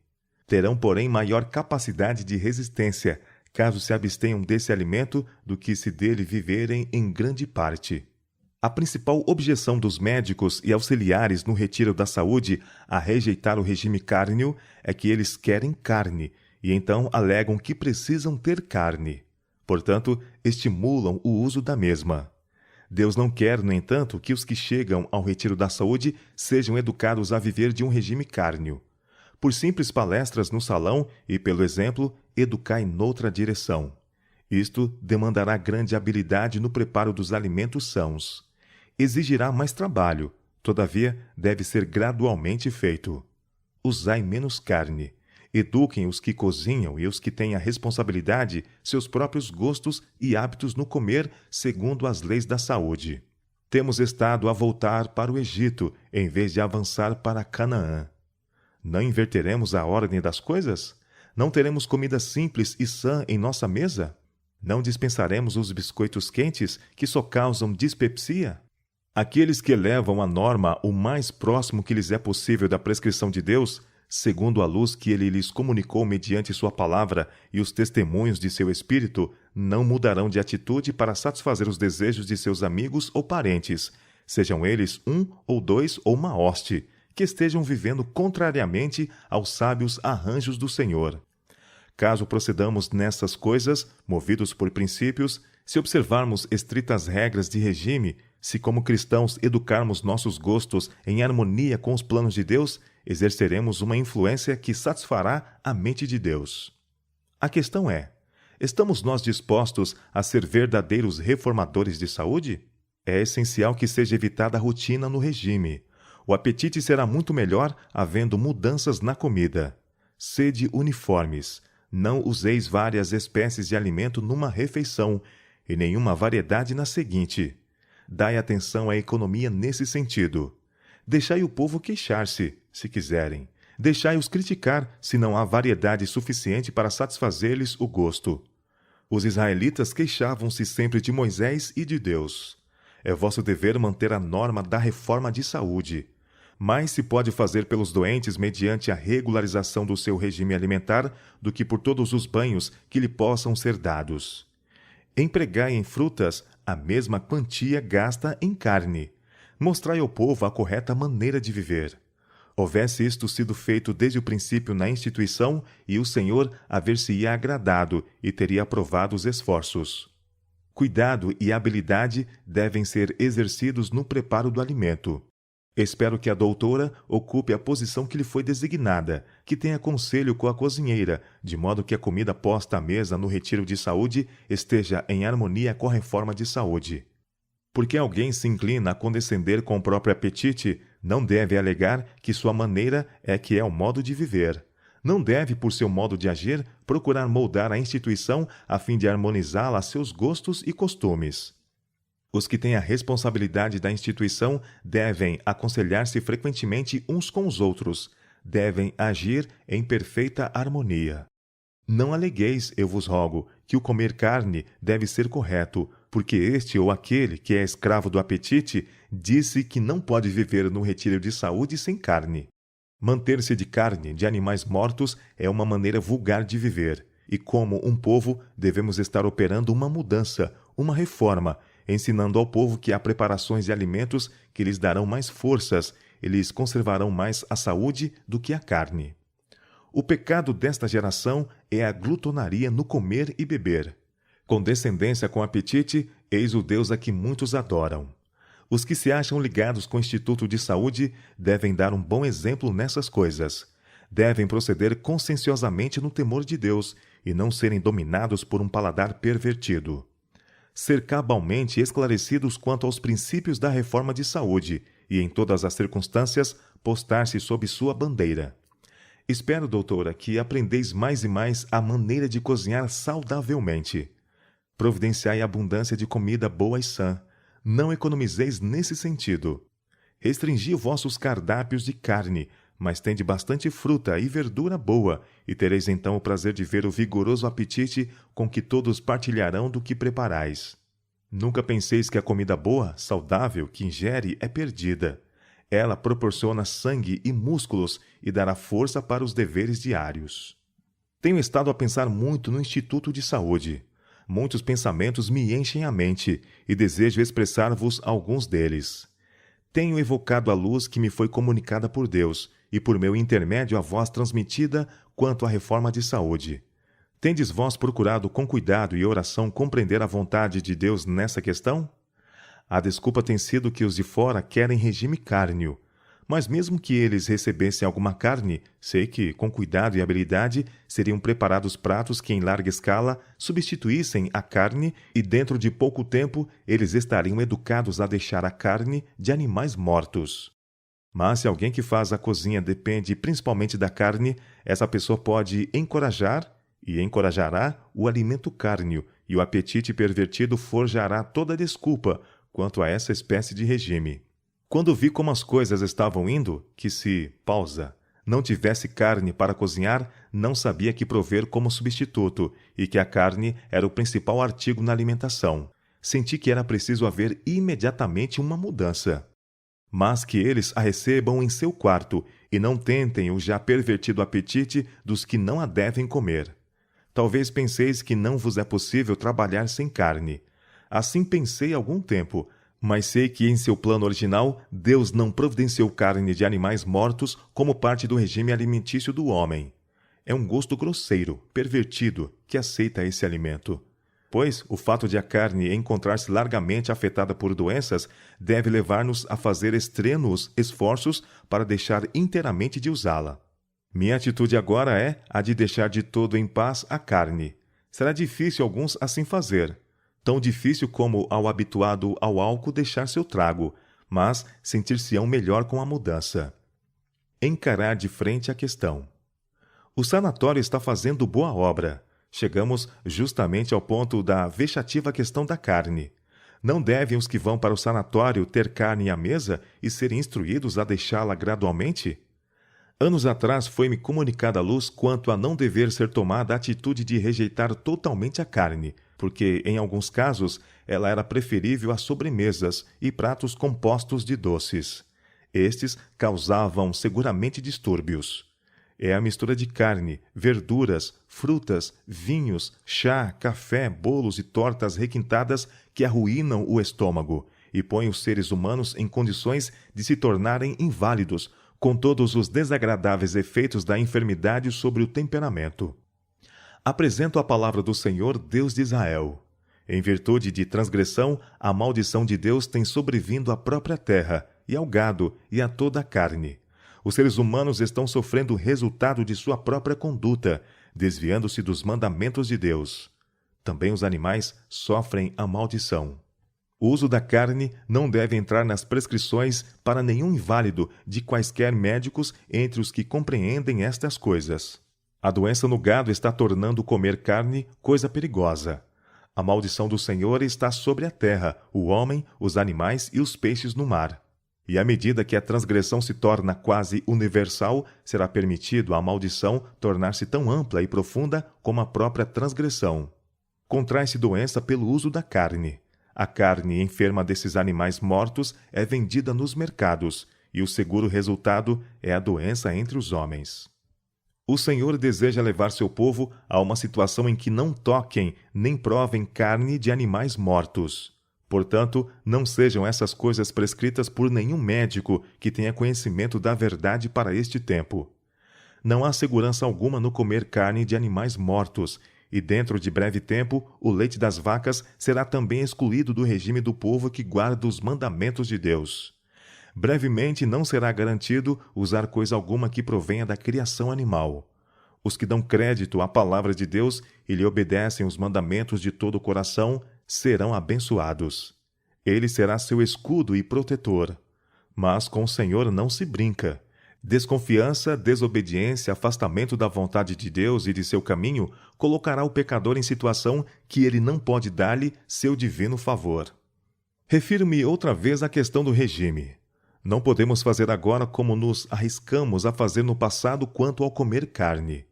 Speaker 1: Terão, porém, maior capacidade de resistência, caso se abstenham desse alimento, do que se dele viverem em grande parte. A principal objeção dos médicos e auxiliares no retiro da saúde a rejeitar o regime cárneo é que eles querem carne, e então alegam que precisam ter carne. Portanto, estimulam o uso da mesma. Deus não quer, no entanto, que os que chegam ao retiro da saúde sejam educados a viver de um regime cárneo. Por simples palestras no salão e pelo exemplo, educai noutra direção. Isto demandará grande habilidade no preparo dos alimentos sãos. Exigirá mais trabalho, todavia deve ser gradualmente feito. Usai menos carne. Eduquem os que cozinham e os que têm a responsabilidade seus próprios gostos e hábitos no comer segundo as leis da saúde. Temos estado a voltar para o Egito em vez de avançar para Canaã. Não inverteremos a ordem das coisas? Não teremos comida simples e sã em nossa mesa? Não dispensaremos os biscoitos quentes que só causam dispepsia? Aqueles que levam a norma o mais próximo que lhes é possível da prescrição de Deus, segundo a luz que ele lhes comunicou mediante sua palavra e os testemunhos de seu espírito, não mudarão de atitude para satisfazer os desejos de seus amigos ou parentes, sejam eles um ou dois ou uma hoste, que estejam vivendo contrariamente aos sábios arranjos do Senhor. Caso procedamos nessas coisas, movidos por princípios, se observarmos estritas regras de regime, se como cristãos educarmos nossos gostos em harmonia com os planos de Deus, exerceremos uma influência que satisfará a mente de Deus. A questão é: estamos nós dispostos a ser verdadeiros reformadores de saúde? É essencial que seja evitada a rotina no regime. O apetite será muito melhor havendo mudanças na comida. Sede uniformes. Não useis várias espécies de alimento numa refeição e nenhuma variedade na seguinte. Dai atenção à economia nesse sentido. Deixai o povo queixar-se, se quiserem. Deixai-os criticar, se não há variedade suficiente para satisfazer-lhes o gosto. Os israelitas queixavam-se sempre de Moisés e de Deus. É vosso dever manter a norma da reforma de saúde. Mais se pode fazer pelos doentes mediante a regularização do seu regime alimentar do que por todos os banhos que lhe possam ser dados. Empregai em frutas a mesma quantia gasta em carne. Mostrai ao povo a correta maneira de viver. Houvesse isto sido feito desde o princípio na instituição, e o Senhor haver-se-ia agradado e teria aprovado os esforços. Cuidado e habilidade devem ser exercidos no preparo do alimento. Espero que a doutora ocupe a posição que lhe foi designada, que tenha conselho com a cozinheira, de modo que a comida posta à mesa no retiro de saúde esteja em harmonia com a reforma de saúde. Porque alguém se inclina a condescender com o próprio apetite, não deve alegar que sua maneira é que é o modo de viver. Não deve, por seu modo de agir, procurar moldar a instituição a fim de harmonizá-la a seus gostos e costumes. Os que têm a responsabilidade da instituição devem aconselhar-se frequentemente uns com os outros, devem agir em perfeita harmonia. Não alegueis, eu vos rogo, que o comer carne deve ser correto, porque este ou aquele que é escravo do apetite disse que não pode viver no retiro de saúde sem carne. Manter-se de carne de animais mortos é uma maneira vulgar de viver, e como um povo devemos estar operando uma mudança, uma reforma, ensinando ao povo que há preparações de alimentos que lhes darão mais forças e lhes conservarão mais a saúde do que a carne. O pecado desta geração é a glutonaria no comer e beber. Condescendência com apetite, eis o Deus a que muitos adoram. Os que se acham ligados com o Instituto de Saúde devem dar um bom exemplo nessas coisas. Devem proceder conscienciosamente no temor de Deus e não serem dominados por um paladar pervertido. Ser cabalmente esclarecidos quanto aos princípios da reforma de saúde e, em todas as circunstâncias, postar-se sob sua bandeira. Espero, doutora, que aprendeis mais e mais a maneira de cozinhar saudavelmente. Providenciai abundância de comida boa e sã. Não economizeis nesse sentido. Restringi vossos cardápios de carne, mas tende bastante fruta e verdura boa, e tereis então o prazer de ver o vigoroso apetite com que todos partilharão do que preparais. Nunca penseis que a comida boa, saudável, que ingere é perdida. Ela proporciona sangue e músculos e dará força para os deveres diários. Tenho estado a pensar muito no Instituto de Saúde. Muitos pensamentos me enchem a mente e desejo expressar-vos alguns deles. Tenho evocado a luz que me foi comunicada por Deus e por meu intermédio a vós transmitida quanto à reforma de saúde. Tendes vós procurado com cuidado e oração compreender a vontade de Deus nessa questão? A desculpa tem sido que os de fora querem regime cárneo. Mas mesmo que eles recebessem alguma carne, sei que, com cuidado e habilidade, seriam preparados pratos que, em larga escala, substituíssem a carne e, dentro de pouco tempo, eles estariam educados a deixar a carne de animais mortos. Mas se alguém que faz a cozinha depende principalmente da carne, essa pessoa pode encorajar e encorajará o alimento cárneo, e o apetite pervertido forjará toda a desculpa quanto a essa espécie de regime. Quando vi como as coisas estavam indo, que se, não tivesse carne para cozinhar, não sabia que prover como substituto, e que a carne era o principal artigo na alimentação. Senti que era preciso haver imediatamente uma mudança. Mas que eles a recebam em seu quarto, e não tentem o já pervertido apetite dos que não a devem comer. Talvez penseis que não vos é possível trabalhar sem carne. Assim pensei algum tempo, mas sei que em seu plano original, Deus não providenciou carne de animais mortos como parte do regime alimentício do homem. É um gosto grosseiro, pervertido, que aceita esse alimento. Pois o fato de a carne encontrar-se largamente afetada por doenças deve levar-nos a fazer extrênuos esforços para deixar inteiramente de usá-la. Minha atitude agora é a de deixar de todo em paz a carne. Será difícil alguns assim fazer. Tão difícil como ao habituado ao álcool deixar seu trago, mas sentir-se-ão melhor com a mudança. Encarar de frente a questão. O sanatório está fazendo boa obra. Chegamos justamente ao ponto da vexativa questão da carne. Não devem os que vão para o sanatório ter carne à mesa e serem instruídos a deixá-la gradualmente? Anos atrás foi-me comunicada a luz quanto a não dever ser tomada a atitude de rejeitar totalmente a carne, porque, em alguns casos, ela era preferível a sobremesas e pratos compostos de doces. Estes causavam seguramente distúrbios. É a mistura de carne, verduras, frutas, vinhos, chá, café, bolos e tortas requintadas que arruinam o estômago e põem os seres humanos em condições de se tornarem inválidos, com todos os desagradáveis efeitos da enfermidade sobre o temperamento. Apresento a palavra do Senhor, Deus de Israel. Em virtude de transgressão, a maldição de Deus tem sobrevindo à própria terra, e ao gado, e a toda a carne. Os seres humanos estão sofrendo o resultado de sua própria conduta, desviando-se dos mandamentos de Deus. Também os animais sofrem a maldição. O uso da carne não deve entrar nas prescrições para nenhum inválido de quaisquer médicos entre os que compreendem estas coisas. A doença no gado está tornando comer carne coisa perigosa. A maldição do Senhor está sobre a terra, o homem, os animais e os peixes no mar. E à medida que a transgressão se torna quase universal, será permitido à maldição tornar-se tão ampla e profunda como a própria transgressão. Contrai-se doença pelo uso da carne. A carne enferma desses animais mortos é vendida nos mercados, e o seguro resultado é a doença entre os homens. O Senhor deseja levar seu povo a uma situação em que não toquem nem provem carne de animais mortos. Portanto, não sejam essas coisas prescritas por nenhum médico que tenha conhecimento da verdade para este tempo. Não há segurança alguma no comer carne de animais mortos, e dentro de breve tempo o leite das vacas será também excluído do regime do povo que guarda os mandamentos de Deus. Brevemente não será garantido usar coisa alguma que provenha da criação animal. Os que dão crédito à palavra de Deus e lhe obedecem os mandamentos de todo o coração serão abençoados. Ele será seu escudo e protetor. Mas com o Senhor não se brinca. Desconfiança, desobediência, afastamento da vontade de Deus e de seu caminho colocará o pecador em situação que ele não pode dar-lhe seu divino favor. Refiro-me outra vez à questão do regime. Não podemos fazer agora como nos arriscamos a fazer no passado quanto ao comer carne.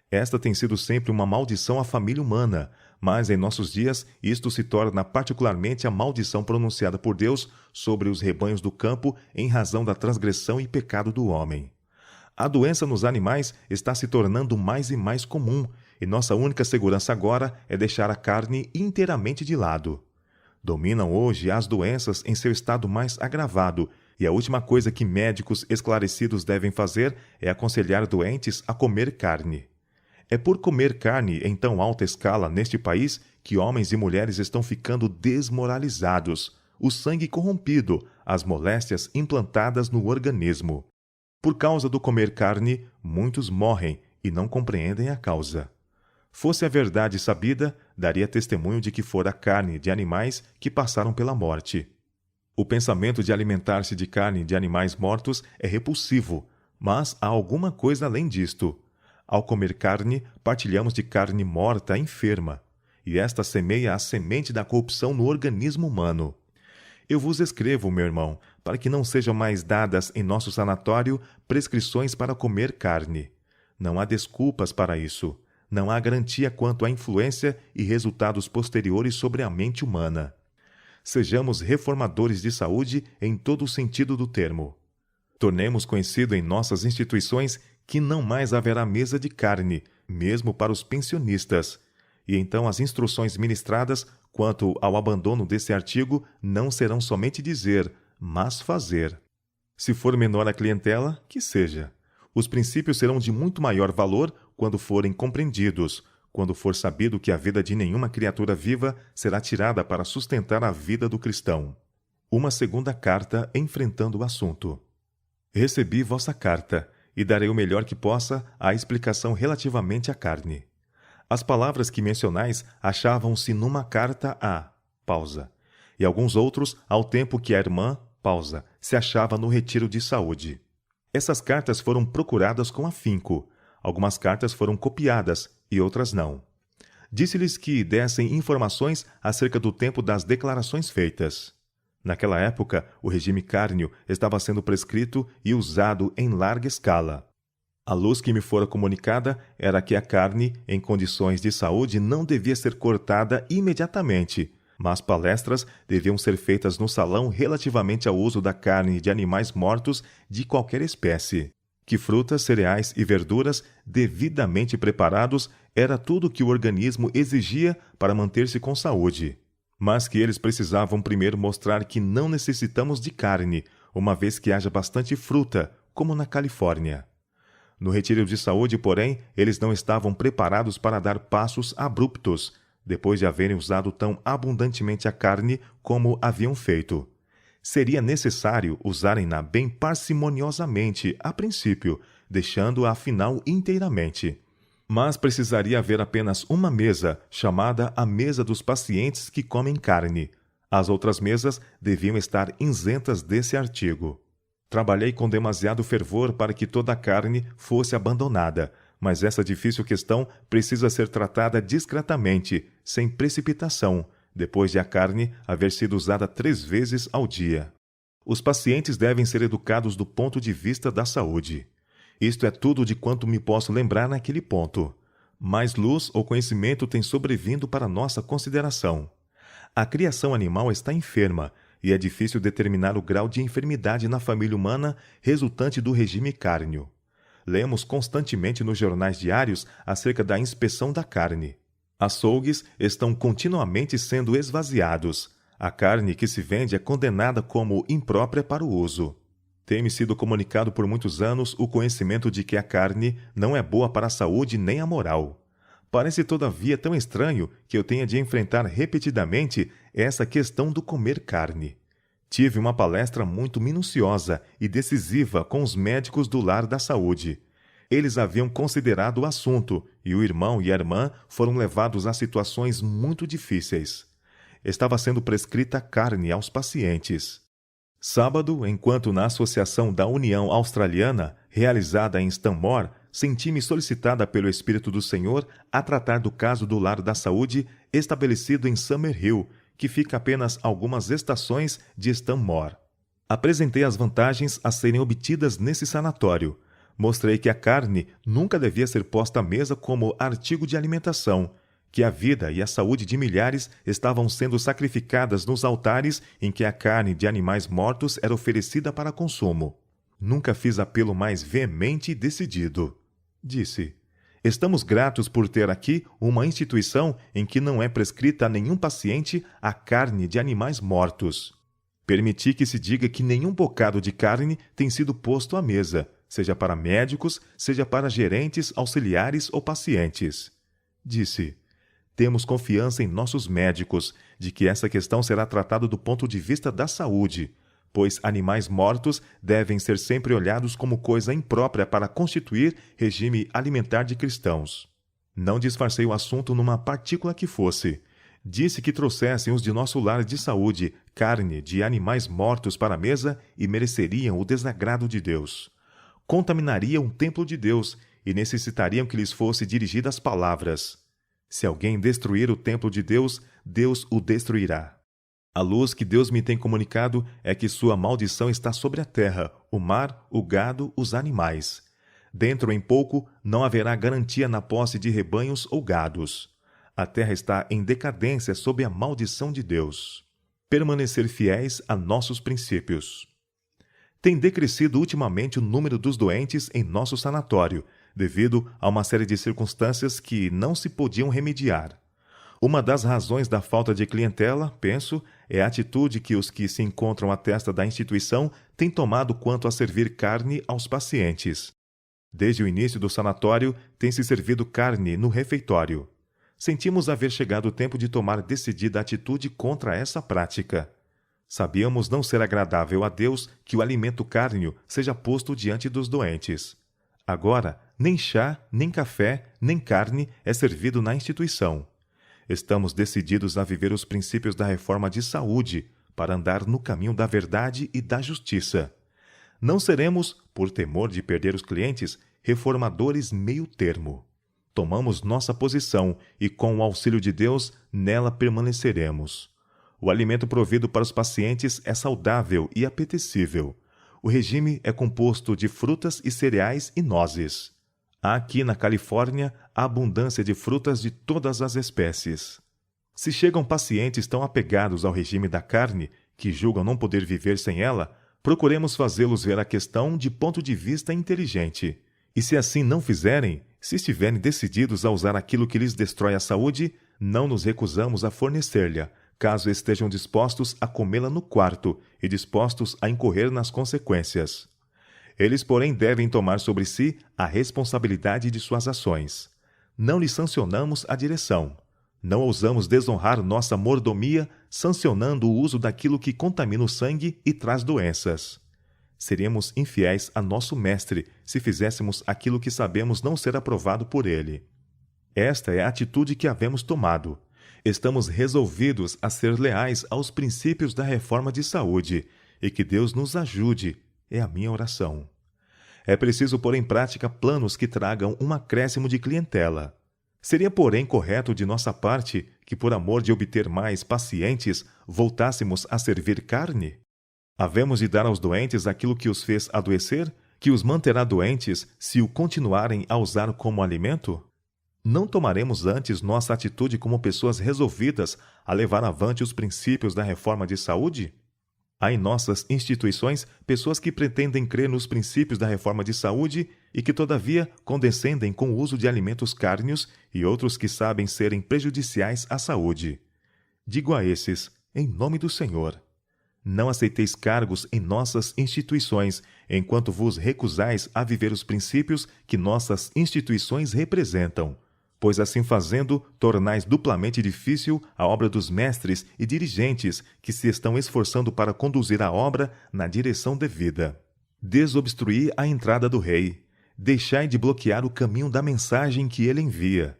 Speaker 1: Esta tem sido sempre uma maldição à família humana, mas em nossos dias isto se torna particularmente a maldição pronunciada por Deus sobre os rebanhos do campo em razão da transgressão e pecado do homem. A doença nos animais está se tornando mais e mais comum, e nossa única segurança agora é deixar a carne inteiramente de lado. Dominam hoje as doenças em seu estado mais agravado, e a última coisa que médicos esclarecidos devem fazer é aconselhar doentes a comer carne. É por comer carne em tão alta escala neste país que homens e mulheres estão ficando desmoralizados, o sangue corrompido, as moléstias implantadas no organismo. Por causa do comer carne, muitos morrem e não compreendem a causa. Fosse a verdade sabida, daria testemunho de que fora carne de animais que passaram pela morte. O pensamento de alimentar-se de carne de animais mortos é repulsivo, mas há alguma coisa além disto. Ao comer carne, partilhamos de carne morta enferma, e esta semeia a semente da corrupção no organismo humano. Eu vos escrevo, meu irmão, para que não sejam mais dadas em nosso sanatório prescrições para comer carne. Não há desculpas para isso. Não há garantia quanto à influência e resultados posteriores sobre a mente humana. Sejamos reformadores de saúde em todo o sentido do termo. Tornemos conhecido em nossas instituições que não mais haverá mesa de carne, mesmo para os pensionistas. E então as instruções ministradas quanto ao abandono desse artigo não serão somente dizer, mas fazer. Se for menor a clientela, que seja. Os princípios serão de muito maior valor quando forem compreendidos, quando for sabido que a vida de nenhuma criatura viva será tirada para sustentar a vida do cristão. Uma segunda carta enfrentando o assunto. Recebi vossa carta, e darei o melhor que possa à explicação relativamente à carne. As palavras que mencionais achavam-se numa carta a pausa, e alguns outros ao tempo que a irmã pausa se achava no retiro de saúde. Essas cartas foram procuradas com afinco. Algumas cartas foram copiadas e outras não. Disse-lhes que dessem informações acerca do tempo das declarações feitas. Naquela época, o regime cárneo estava sendo prescrito e usado em larga escala. A luz que me fora comunicada era que a carne, em condições de saúde, não devia ser cortada imediatamente, mas palestras deviam ser feitas no salão relativamente ao uso da carne de animais mortos de qualquer espécie. Que frutas, cereais e verduras, devidamente preparados, era tudo o que o organismo exigia para manter-se com saúde. Mas que eles precisavam primeiro mostrar que não necessitamos de carne, uma vez que haja bastante fruta, como na Califórnia. No retiro de saúde, porém, eles não estavam preparados para dar passos abruptos, depois de haverem usado tão abundantemente a carne como haviam feito. Seria necessário usarem-na bem parcimoniosamente, a princípio, deixando-a afinal inteiramente. Mas precisaria haver apenas uma mesa, chamada a mesa dos pacientes que comem carne. As outras mesas deviam estar isentas desse artigo. Trabalhei com demasiado fervor para que toda a carne fosse abandonada, mas essa difícil questão precisa ser tratada discretamente, sem precipitação, depois de a carne haver sido usada 3 vezes ao dia. Os pacientes devem ser educados do ponto de vista da saúde. Isto é tudo de quanto me posso lembrar naquele ponto. Mais luz ou conhecimento tem sobrevindo para nossa consideração. A criação animal está enferma, e é difícil determinar o grau de enfermidade na família humana resultante do regime cárneo. Lemos constantemente nos jornais diários acerca da inspeção da carne. Açougues estão continuamente sendo esvaziados. A carne que se vende é condenada como imprópria para o uso. Tem-me sido comunicado por muitos anos o conhecimento de que a carne não é boa para a saúde nem a moral. Parece, todavia, tão estranho que eu tenha de enfrentar repetidamente essa questão do comer carne. Tive uma palestra muito minuciosa e decisiva com os médicos do lar da saúde. Eles haviam considerado o assunto e o irmão e a irmã foram levados a situações muito difíceis. Estava sendo prescrita carne aos pacientes. Sábado, enquanto na Associação da União Australiana, realizada em Stanmore, senti-me solicitada pelo Espírito do Senhor a tratar do caso do lar da saúde estabelecido em Summerhill, que fica apenas algumas estações de Stanmore. Apresentei as vantagens a serem obtidas nesse sanatório. Mostrei que a carne nunca devia ser posta à mesa como artigo de alimentação, que a vida e a saúde de milhares estavam sendo sacrificadas nos altares em que a carne de animais mortos era oferecida para consumo. Nunca fiz apelo mais veemente e decidido. Disse: estamos gratos por ter aqui uma instituição em que não é prescrita a nenhum paciente a carne de animais mortos. Permiti que se diga que nenhum bocado de carne tem sido posto à mesa, seja para médicos, seja para gerentes, auxiliares ou pacientes. Disse: temos confiança em nossos médicos de que essa questão será tratada do ponto de vista da saúde, pois animais mortos devem ser sempre olhados como coisa imprópria para constituir regime alimentar de cristãos. Não disfarcei o assunto numa partícula que fosse. Disse que trouxessem os de nosso lar de saúde carne de animais mortos para a mesa e mereceriam o desagrado de Deus. Contaminariam o templo de Deus e necessitariam que lhes fosse dirigidas palavras: se alguém destruir o templo de Deus, Deus o destruirá. A luz que Deus me tem comunicado é que sua maldição está sobre a terra, o mar, o gado, os animais. Dentro em pouco não haverá garantia na posse de rebanhos ou gados. A terra está em decadência sob a maldição de Deus. Permanecer fiéis a nossos princípios. Tem decrescido ultimamente o número dos doentes em nosso sanatório, devido a uma série de circunstâncias que não se podiam remediar. Uma das razões da falta de clientela, penso, é a atitude que os que se encontram à testa da instituição têm tomado quanto a servir carne aos pacientes. Desde o início do sanatório, tem-se servido carne no refeitório. Sentimos haver chegado o tempo de tomar decidida atitude contra essa prática. Sabíamos não ser agradável a Deus que o alimento cárneo seja posto diante dos doentes. Agora, nem chá, nem café, nem carne é servido na instituição. Estamos decididos a viver os princípios da reforma de saúde para andar no caminho da verdade e da justiça. Não seremos, por temor de perder os clientes, reformadores meio termo. Tomamos nossa posição e, com o auxílio de Deus, nela permaneceremos. O alimento provido para os pacientes é saudável e apetecível. O regime é composto de frutas e cereais e nozes. Há aqui na Califórnia a abundância de frutas de todas as espécies. Se chegam pacientes tão apegados ao regime da carne, que julgam não poder viver sem ela, procuremos fazê-los ver a questão de ponto de vista inteligente. E se assim não fizerem, se estiverem decididos a usar aquilo que lhes destrói a saúde, não nos recusamos a fornecer-lhe, caso estejam dispostos a comê-la no quarto e dispostos a incorrer nas consequências. Eles, porém, devem tomar sobre si a responsabilidade de suas ações. Não lhes sancionamos a direção. Não ousamos desonrar nossa mordomia sancionando o uso daquilo que contamina o sangue e traz doenças. Seríamos infiéis a nosso mestre se fizéssemos aquilo que sabemos não ser aprovado por ele. Esta é a atitude que havemos tomado. Estamos resolvidos a ser leais aos princípios da reforma de saúde e que Deus nos ajude, é a minha oração. É preciso pôr em prática planos que tragam um acréscimo de clientela. Seria, porém, correto de nossa parte que, por amor de obter mais pacientes, voltássemos a servir carne? Havemos de dar aos doentes aquilo que os fez adoecer, que os manterá doentes se o continuarem a usar como alimento? Não tomaremos antes nossa atitude como pessoas resolvidas a levar avante os princípios da reforma de saúde? Há em nossas instituições pessoas que pretendem crer nos princípios da reforma de saúde e que, todavia, condescendem com o uso de alimentos cárneos e outros que sabem serem prejudiciais à saúde. Digo a esses, em nome do Senhor: não aceiteis cargos em nossas instituições, enquanto vos recusais a viver os princípios que nossas instituições representam. pois assim fazendo, tornais duplamente difícil a obra dos mestres e dirigentes que se estão esforçando para conduzir a obra na direção devida. Desobstruí a entrada do rei. Deixai de bloquear o caminho da mensagem que ele envia.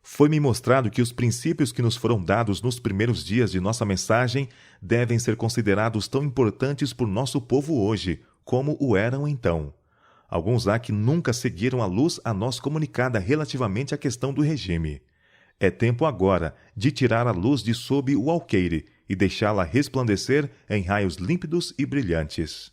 Speaker 1: Foi-me mostrado que os princípios que nos foram dados nos primeiros dias de nossa mensagem devem ser considerados tão importantes por nosso povo hoje, como o eram então. Alguns há que nunca seguiram a luz a nós comunicada relativamente à questão do regime. É tempo agora de tirar a luz de sob o alqueire e deixá-la resplandecer em raios límpidos e brilhantes.